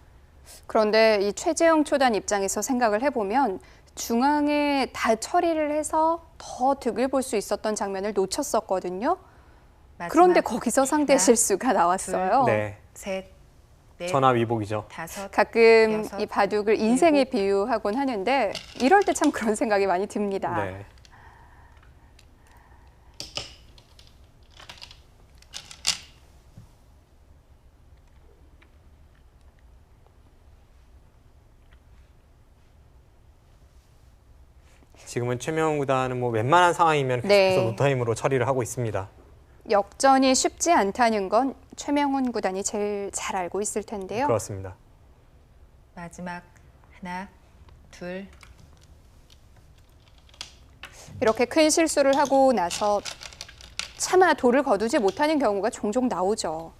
그런데 이 최재형 초단 입장에서 생각을 해보면 중앙에 다 처리를 해서 더 득을 볼 수 있었던 장면을 놓쳤었거든요. 마지막 그런데 거기서 상대 하나, 실수가 나왔어요. 네, 셋, 넷, 전화위복이죠. 다섯. 가끔 여섯, 이 바둑을 인생에 비유하곤 하는데 이럴 때 참 그런 생각이 많이 듭니다. 네. 지금은 최명훈 구단은 뭐 웬만한 상황이면 계속해서 네. 노타임으로 처리를 하고 있습니다. 역전이 쉽지 않다는 건 최명훈 구단이 제일 잘 알고 있을 텐데요. 그렇습니다. 마지막 하나, 둘, 이렇게 큰 실수를 하고 나서 차마 도를 거두지 못하는 경우가 종종 나오죠.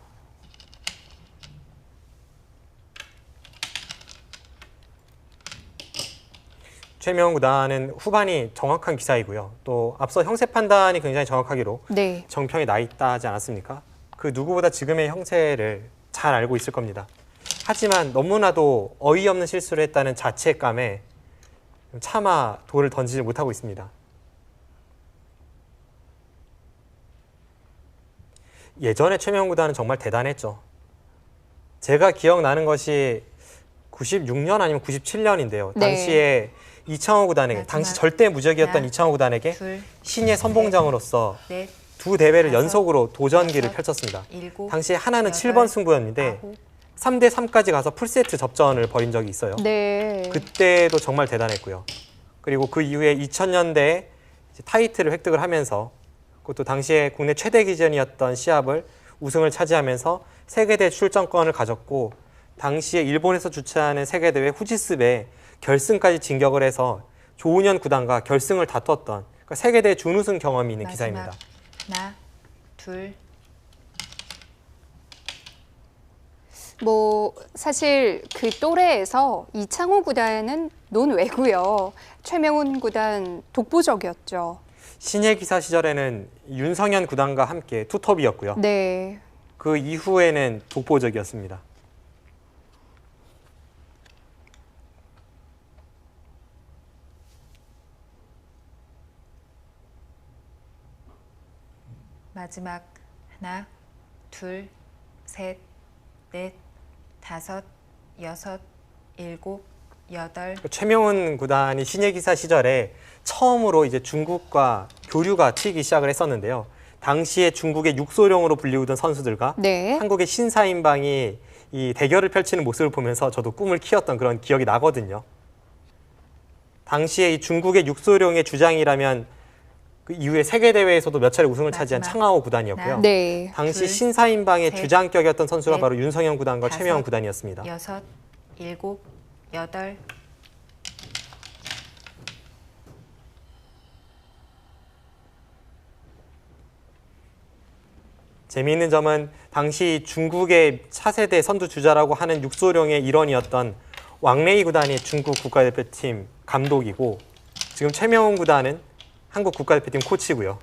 최명훈 구단은 후반이 정확한 기사이고요. 또 앞서 형세 판단이 굉장히 정확하기로 네. 정평이 나 있다 하지 않았습니까? 그 누구보다 지금의 형세를 잘 알고 있을 겁니다. 하지만 너무나도 어이없는 실수를 했다는 자책감에 차마 돌을 던지지 못하고 있습니다. 예전에 최명훈 구단은 정말 대단했죠. 제가 기억나는 것이 96년 아니면 97년인데요. 네. 당시에 이창호 구단에게, 마지막 당시 절대 무적이었던 하나, 이창호 구단에게 둘, 신예 선봉장으로서 넷, 두 대회를 다섯, 연속으로 도전기를 여섯, 펼쳤습니다. 일곱. 당시에 하나는 여덟, 7번 승부였는데 아홉. 3대 3까지 가서 풀세트 접전을 벌인 적이 있어요. 네. 그때도 정말 대단했고요. 그리고 그 이후에 2000년대에 타이틀을 획득을 하면서 그것도 당시에 국내 최대 기전이었던 시합을 우승을 차지하면서 세계대 출전권을 가졌고 당시에 일본에서 주최하는 세계대회 후지스베 결승까지 진격을 해서 조은현 구단과 결승을 다퉜던 그러니까 세계대 준우승 경험이 있는 마지막 기사입니다. 하나, 둘, 뭐 사실 그 또래에서 이창호 구단은 논외고요. 최명훈 구단 독보적이었죠. 신예 기사 시절에는 윤성현 구단과 함께 투톱이었고요. 네. 그 이후에는 독보적이었습니다. 마지막 하나, 둘, 셋, 넷, 다섯, 여섯, 일곱, 여덟. 최명훈 구단이 신예 기사 시절에 처음으로 이제 중국과 교류가 튀기 시작을 했었는데요. 당시에 중국의 육소룡으로 불리우던 선수들과 네. 한국의 신사임방이 이 대결을 펼치는 모습을 보면서 저도 꿈을 키웠던 그런 기억이 나거든요. 당시에 이 중국의 육소룡의 주장이라면 그 이후에 세계대회에서도 몇 차례 우승을 차지한 마지막. 창하오 구단이었고요. 네. 당시 둘, 신사임방의 셋, 주장격이었던 선수가 넷, 바로 윤성현 구단과 다섯, 최명훈 구단이었습니다. 여섯, 일곱, 여덟, 재미있는 점은 당시 중국의 차세대 선두 주자라고 하는 육소룡의 일원이었던 왕레이 구단이 중국 국가대표팀 감독이고 지금 최명훈 구단은 한국 국가대표팀 코치고요.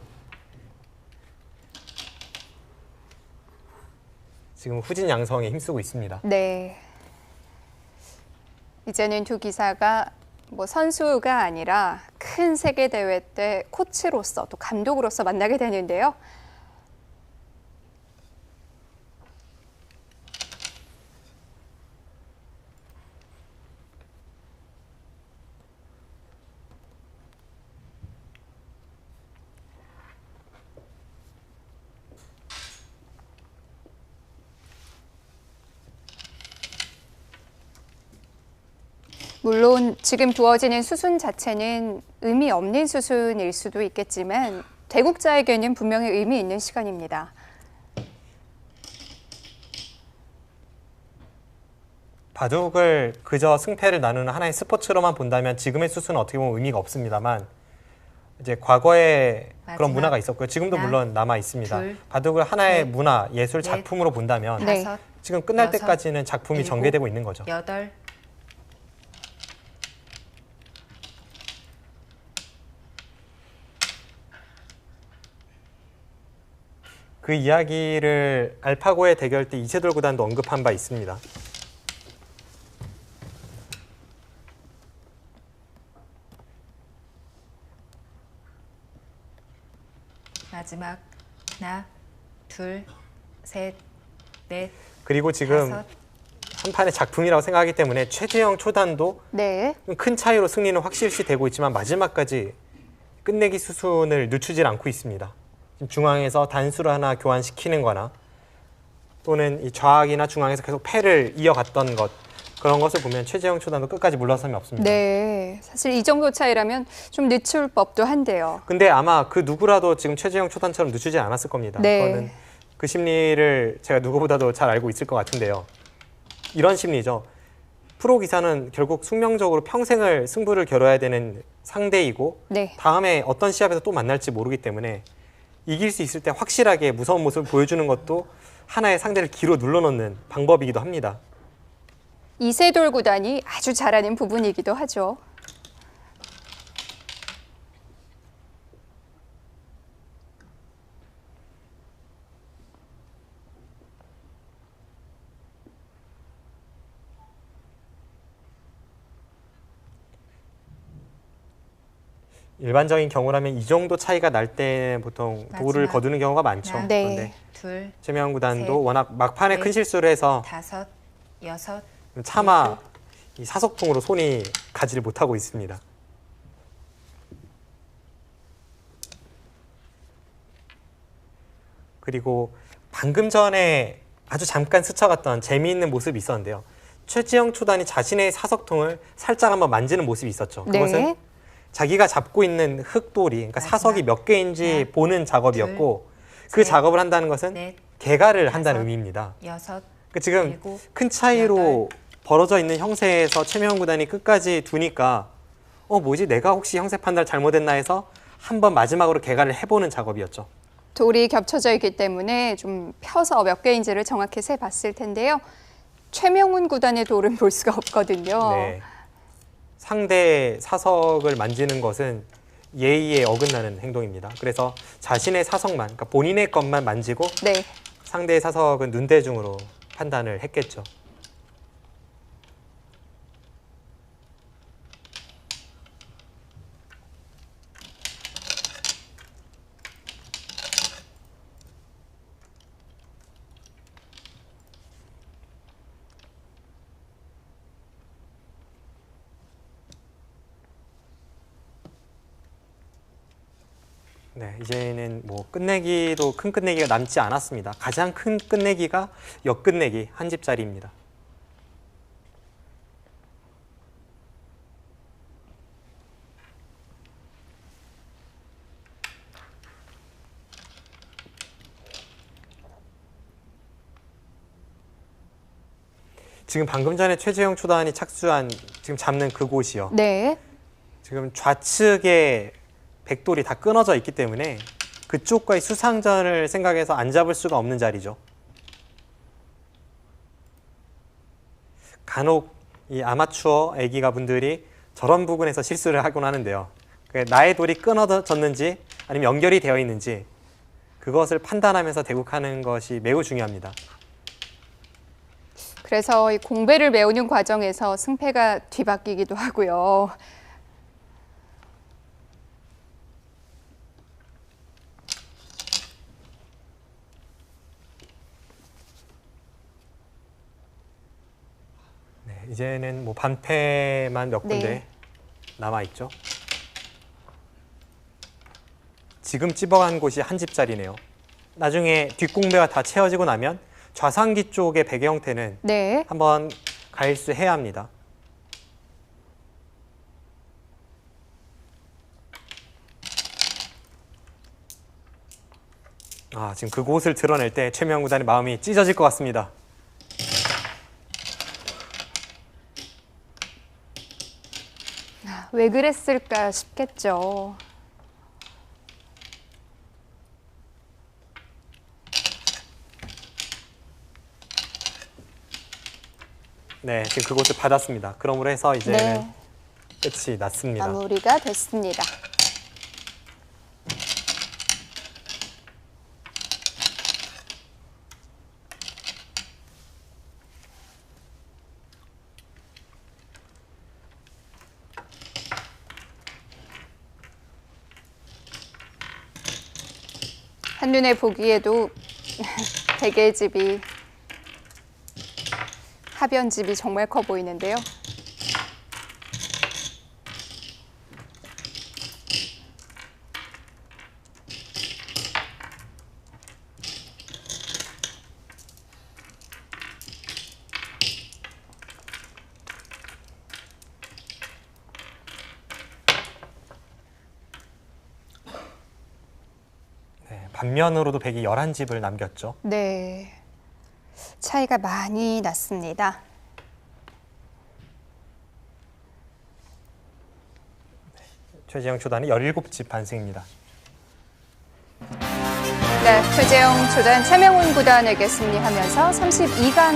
지금 후진 양성에 힘쓰고 있습니다. 네. 이제는 두 기사가 뭐 선수가 아니라 큰 세계 대회 때 코치로서 또 감독으로서 만나게 되는데요. 물론 지금 두어지는 수순 자체는 의미 없는 수순일 수도 있겠지만 대국자에게는 분명히 의미 있는 시간입니다. 바둑을 그저 승패를 나누는 하나의 스포츠로만 본다면 지금의 수순은 어떻게 보면 의미가 없습니다만 이제 과거에 그런 마지막. 문화가 있었고요. 지금도 하나, 물론 남아 있습니다. 둘, 바둑을 하나의 셋, 문화, 예술 넷, 작품으로 본다면 네. 다섯, 지금 끝날 여섯, 때까지는 작품이 일곱, 전개되고 있는 거죠. 여덟, 그 이야기를 알파고의 대결 때 이세돌 구단도 언급한 바 있습니다. 마지막. 하나, 둘, 셋, 넷, 그리고 지금 다섯, 한 판의 작품이라고 생각하기 때문에 최재형 초단도 네. 큰 차이로 승리는 확실시 되고 있지만 마지막까지 끝내기 수순을 늦추질 않고 있습니다. 지금 중앙에서 단수를 하나 교환시키는 거나 또는 이 좌악이나 중앙에서 계속 패를 이어갔던 것 그런 것을 보면 최재형 초단도 끝까지 물러섬이 없습니다. 네. 사실 이 정도 차이라면 좀 늦출 법도 한데요. 근데 아마 그 누구라도 지금 최재형 초단처럼 늦추지 않았을 겁니다. 네. 그거는 그 심리를 제가 누구보다도 잘 알고 있을 것 같은데요. 이런 심리죠. 프로 기사는 결국 숙명적으로 평생을 승부를 겨뤄야 되는 상대이고 네. 다음에 어떤 시합에서 또 만날지 모르기 때문에 이길 수 있을 때 확실하게 무서운 모습을 보여주는 것도 하나의 상대를 기로 눌러놓는 방법이기도 합니다. 이세돌 구단이 아주 잘하는 부분이기도 하죠. 일반적인 경우라면 이 정도 차이가 날 때 보통 도를 마지막. 거두는 경우가 많죠. 하나, 네. 그런데 둘, 최명훈 구단도 셋, 워낙 막판에 큰 넷, 실수를 해서 다섯, 여섯, 차마 이 사석통으로 손이 가지를 못하고 있습니다. 그리고 방금 전에 아주 잠깐 스쳐갔던 재미있는 모습이 있었는데요. 최지영 초단이 자신의 사석통을 살짝 한번 만지는 모습이 있었죠. 그것은 네. 자기가 잡고 있는 흑돌이, 그러니까 마지막. 사석이 몇 개인지 하나, 보는 작업이었고 그 셋, 작업을 한다는 것은 넷, 개가를 한다는 다섯, 의미입니다. 여섯, 그 지금 일곱, 큰 차이로 벌어져 있는 형세에서 최명훈 구단이 끝까지 두니까 뭐지 내가 혹시 형세 판단을 잘못했나 해서 한번 마지막으로 개가를 해보는 작업이었죠. 돌이 겹쳐져 있기 때문에 좀 펴서 몇 개인지를 정확히 세봤을 텐데요. 최명훈 구단의 돌은 볼 수가 없거든요. 네. 상대 사석을 만지는 것은 예의에 어긋나는 행동입니다. 그래서 자신의 사석만, 그러니까 본인의 것만 만지고 네. 상대의 사석은 눈대중으로 판단을 했겠죠. 네, 이제는 뭐 끝내기도 큰 끝내기가 남지 않았습니다. 가장 큰 끝내기가 역끝내기 한 집짜리입니다. 지금 방금 전에 최재형 초단이 착수한 지금 잡는 그곳이요. 네. 지금 좌측에 백돌이 다 끊어져 있기 때문에 그쪽과의 수상전을 생각해서 안 잡을 수가 없는 자리죠. 간혹 이 아마추어 애기가 분들이 저런 부분에서 실수를 하곤 하는데요. 나의 돌이 끊어졌는지 아니면 연결이 되어 있는지 그것을 판단하면서 대국하는 것이 매우 중요합니다. 그래서 이 공배를 메우는 과정에서 승패가 뒤바뀌기도 하고요. 네, 이제는 뭐 반패만 몇 군데 네. 남아 있죠. 지금 찝어간 곳이 한 집짜리네요. 나중에 뒷공배가 다 채워지고 나면 좌상기 쪽의 베개 형태는 네. 한번 가일수해야 합니다. 지금 그곳을 드러낼 때 최명 구단의 마음이 찢어질 것 같습니다. 왜 그랬을까 싶겠죠. 네, 지금 그곳을 받았습니다. 그러므로 해서 이제는 네. 끝이 났습니다. 마무리가 됐습니다. 한눈에 보기에도 베개집이 하변집이 정말 커 보이는데요. 네, 반면으로도 백이 11집을 남겼죠. 네. 차이가 많이 났습니다. 최재형 초단이 17집 반승입니다. 네, 최재형 초단 최명훈 구단에게 승리하면서 32강에